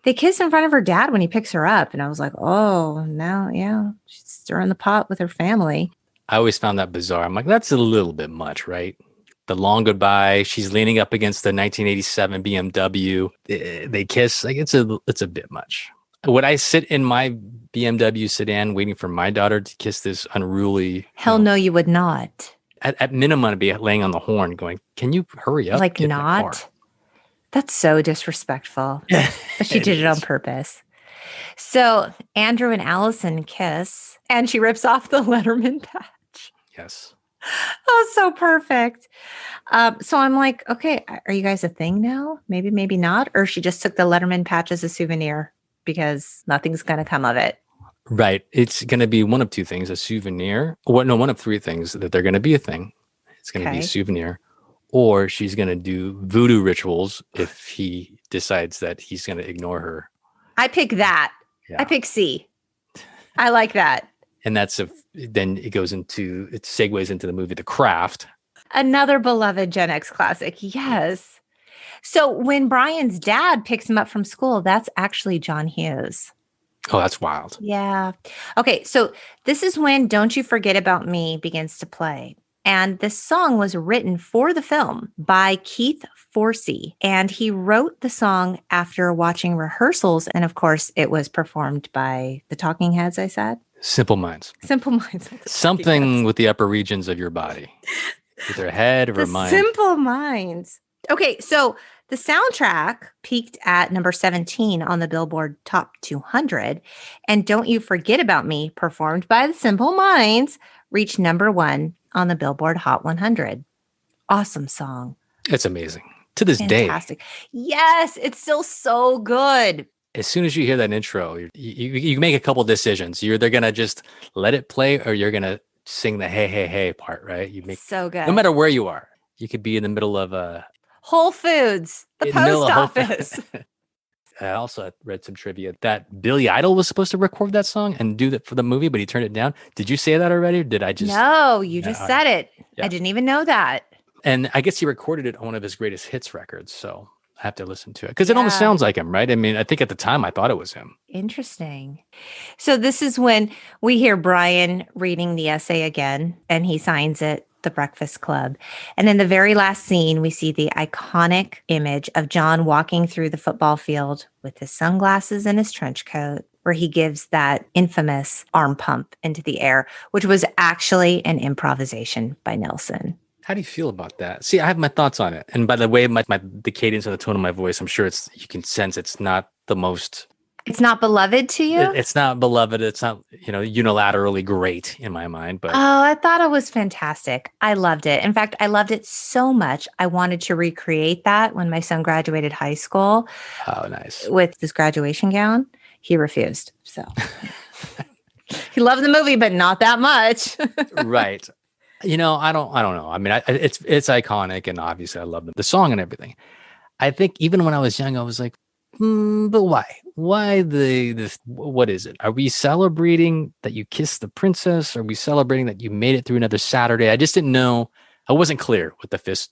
They kiss in front of her dad when he picks her up. And I was like, oh, now, yeah, she's stirring the pot with her family. I always found that bizarre. I'm like, that's a little bit much, right? The long goodbye. She's leaning up against the 1987 BMW. They kiss. Like it's a bit much. Would I sit in my BMW sedan waiting for my daughter to kiss this unruly? Hell no, you would not. At minimum, I'd be laying on the horn going, can you hurry up? Like not? That's so disrespectful. But she did it on purpose. So Andrew and Allison kiss and she rips off the Letterman patch. Yes. Oh, so perfect. So I'm like, okay, are you guys a thing now? Maybe, maybe not. Or she just took the Letterman patch as a souvenir because nothing's going to come of it. Right. It's going to be one of two things, a souvenir. One of three things that they're going to be a thing. It's going to be a souvenir. Or she's going to do voodoo rituals if he decides that he's going to ignore her. I pick that. Yeah. I pick C. I like that. And then it segues into the movie The Craft. Another beloved Gen X classic. Yes. So when Brian's dad picks him up from school, that's actually John Hughes. Oh, that's wild. Yeah. Okay. So this is when Don't You Forget About Me begins to play. And this song was written for the film by Keith Forsey. And he wrote the song after watching rehearsals. And of course, it was performed by the Talking Heads, I said. Simple Minds. Simple Minds. Something with the upper regions of your body. With their head or her mind. Simple Minds. Okay. So The soundtrack peaked at number 17 on the Billboard Top 200. And Don't You Forget About Me, performed by the Simple Minds, reached number 1 on the Billboard Hot 100. Awesome song. It's amazing. To this day. Fantastic. Yes, it's still so good. As soon as you hear that intro, you make a couple decisions. You're either going to just let it play or you're going to sing the hey, hey, hey part, right? You make so good. No matter where you are. You could be in the middle of Whole Foods, the post office. I also read some trivia that Billy Idol was supposed to record that song and do that for the movie, but he turned it down. Did you say that already? Or did I just? No, you just said it. Yeah. I didn't even know that. And I guess he recorded it on one of his greatest hits records. So I have to listen to it because it almost sounds like him, right? I mean, I think at the time I thought it was him. Interesting. So this is when we hear Brian reading the essay again, and he signs it, The Breakfast Club. And in the very last scene, we see the iconic image of John walking through the football field with his sunglasses and his trench coat, where he gives that infamous arm pump into the air, which was actually an improvisation by Nelson. How do you feel about that? See, I have my thoughts on it. And by the way, the cadence and the tone of my voice, I'm sure you can sense it's not the most... It's not beloved to you? It's not beloved. It's not, unilaterally great in my mind. But I thought it was fantastic. I loved it. In fact, I loved it so much. I wanted to recreate that when my son graduated high school. Oh, nice. With his graduation gown. He refused. So he loved the movie, but not that much. Right. I don't know. I mean, it's iconic, and obviously I love the song and everything. I think even when I was young, I was like, but why? Why what is it? Are we celebrating that you kissed the princess? Are we celebrating that you made it through another Saturday? I just didn't know. I wasn't clear with the fist.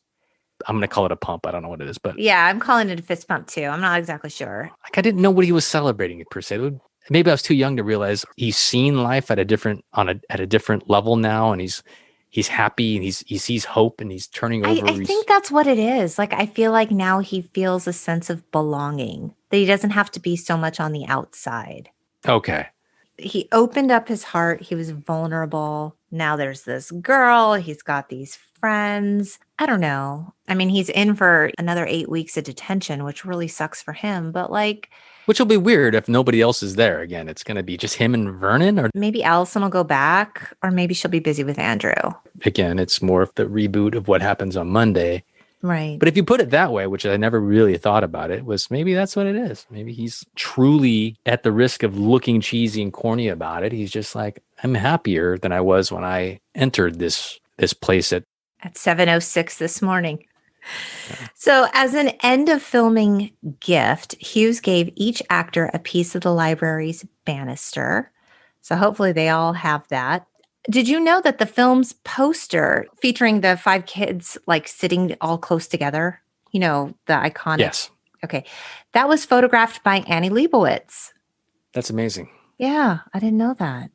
I'm going to call it a pump. I don't know what it is, but yeah, I'm calling it a fist pump too. I'm not exactly sure. Like I didn't know what he was celebrating per se. Maybe I was too young to realize he's seen life at a different level now, and he's happy and he sees hope and he's turning over. I think that's what it is. Like, I feel like now he feels a sense of belonging, that he doesn't have to be so much on the outside. Okay. He opened up his heart. He was vulnerable. Now there's this girl. He's got these friends. I don't know. I mean, he's in for another 8 weeks of detention, which really sucks for him. But which will be weird if nobody else is there again. It's going to be just him and Vernon, or maybe Allison will go back, or maybe she'll be busy with Andrew. Again, it's more of the reboot of what happens on Monday. Right. But if you put it that way, which I never really thought about it, was maybe that's what it is. Maybe he's truly, at the risk of looking cheesy and corny about it, he's just like, I'm happier than I was when I entered this place at 7:06 this morning. Yeah. So as an end of filming gift, Hughes gave each actor a piece of the library's banister. So hopefully they all have that. Did you know that the film's poster featuring the 5 kids sitting all close together, the iconic? Yes. Okay. That was photographed by Annie Leibovitz. That's amazing. Yeah, I didn't know that.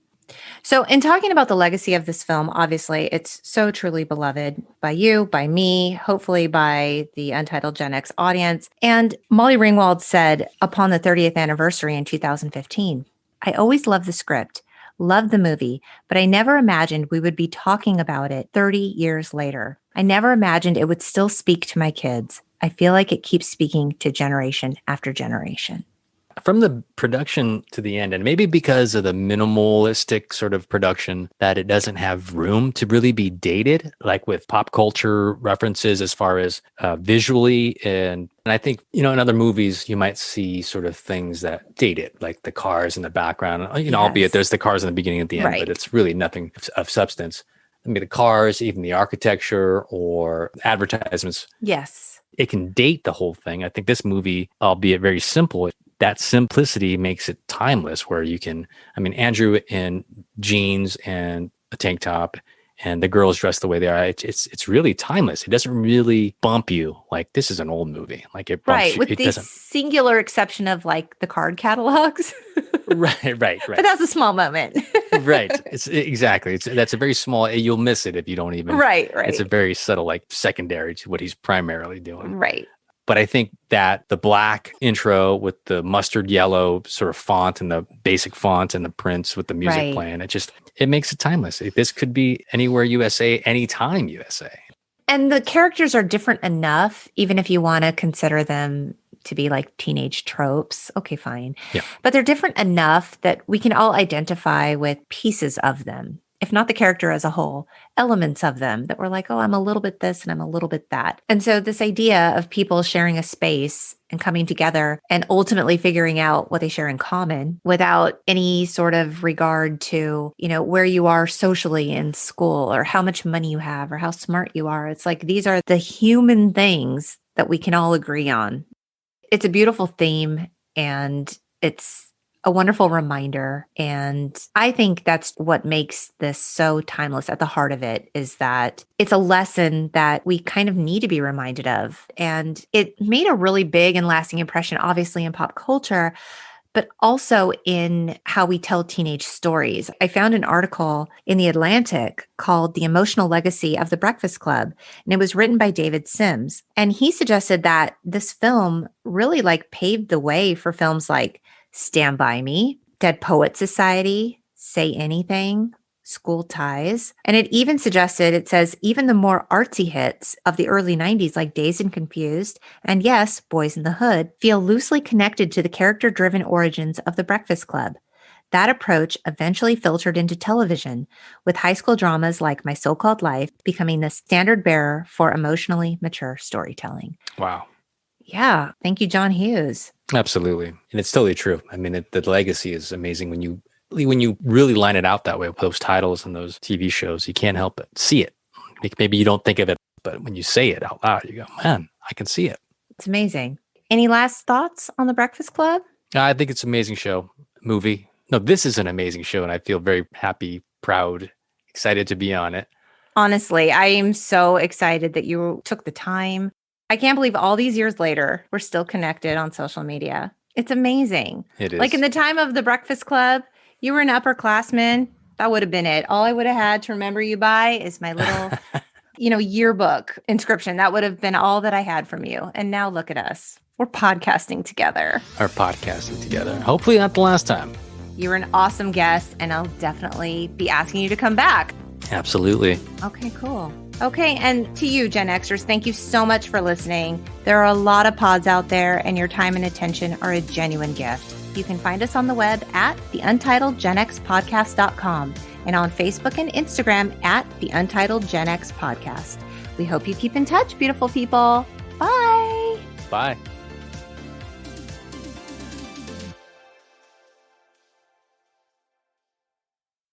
So in talking about the legacy of this film, obviously it's so truly beloved by you, by me, hopefully by the Untitled Gen X audience. And Molly Ringwald said upon the 30th anniversary in 2015, I always loved the script, loved the movie, but I never imagined we would be talking about it 30 years later. I never imagined it would still speak to my kids. I feel like it keeps speaking to generation after generation. From the production to the end, and maybe because of the minimalistic sort of production, that it doesn't have room to really be dated, like with pop culture references as far as visually. And I think, in other movies, you might see sort of things that date it, like the cars in the background, yes. Albeit there's the cars in the beginning and at the end, right. But it's really nothing of substance. I mean, the cars, even the architecture or advertisements. Yes. It can date the whole thing. I think this movie, albeit very simple, that simplicity makes it timeless, where you can, Andrew in jeans and a tank top and the girls dressed the way they are. It's really timeless. It doesn't really bump you like this is an old movie. Like it bumps right, you. with the singular exception of the card catalogs. Right. But that's a small moment. Right. That's a very small, you'll miss it if you don't even. Right. It's a very subtle, secondary to what he's primarily doing. Right. But I think that the black intro with the mustard yellow sort of font and the basic font and the prints with the music playing, it makes it timeless. This could be anywhere USA, anytime USA. And the characters are different enough, even if you want to consider them to be like teenage tropes. Okay, fine. Yeah. But they're different enough that we can all identify with pieces of them, if not the character as a whole, elements of them that we're like, oh, I'm a little bit this and I'm a little bit that. And so this idea of people sharing a space and coming together and ultimately figuring out what they share in common without any sort of regard to, where you are socially in school or how much money you have or how smart you are. It's like, these are the human things that we can all agree on. It's a beautiful theme and it's a wonderful reminder. And I think that's what makes this so timeless. At the heart of it is that it's a lesson that we kind of need to be reminded of. And it made a really big and lasting impression, obviously in pop culture, but also in how we tell teenage stories. I found an article in The Atlantic called The Emotional Legacy of the Breakfast Club, and it was written by David Sims. And he suggested that this film really paved the way for films like Stand By Me, Dead Poet Society, Say Anything, School Ties. And it even suggested, it says, even the more artsy hits of the early 90s like Dazed and Confused, and yes, Boys in the Hood, feel loosely connected to the character-driven origins of the Breakfast Club. That approach eventually filtered into television, with high school dramas like My So-Called Life becoming the standard bearer for emotionally mature storytelling. Wow. Yeah. Thank you, John Hughes. Absolutely. And it's totally true. I mean, the legacy is amazing when you really line it out that way with those titles and those TV shows. You can't help but see it. Maybe you don't think of it, but when you say it out loud, you go, man, I can see it. It's amazing. Any last thoughts on The Breakfast Club? I think it's an amazing show, movie. No, this is an amazing show, and I feel very happy, proud, excited to be on it. Honestly, I am so excited that you took the time. I can't believe all these years later, we're still connected on social media. It's amazing. It is. Like in the time of The Breakfast Club, you were an upperclassman. That would have been it. All I would have had to remember you by is my little, yearbook inscription. That would have been all that I had from you. And now look at us. We're podcasting together. Hopefully not the last time. You were an awesome guest, and I'll definitely be asking you to come back. Absolutely. Okay, cool. Okay, and to you, Gen Xers, thank you so much for listening. There are a lot of pods out there, and your time and attention are a genuine gift. You can find us on the web at theuntitledgenxpodcast.com and on Facebook and Instagram at The Untitled Gen X Podcast. We hope you keep in touch, beautiful people. Bye. Bye.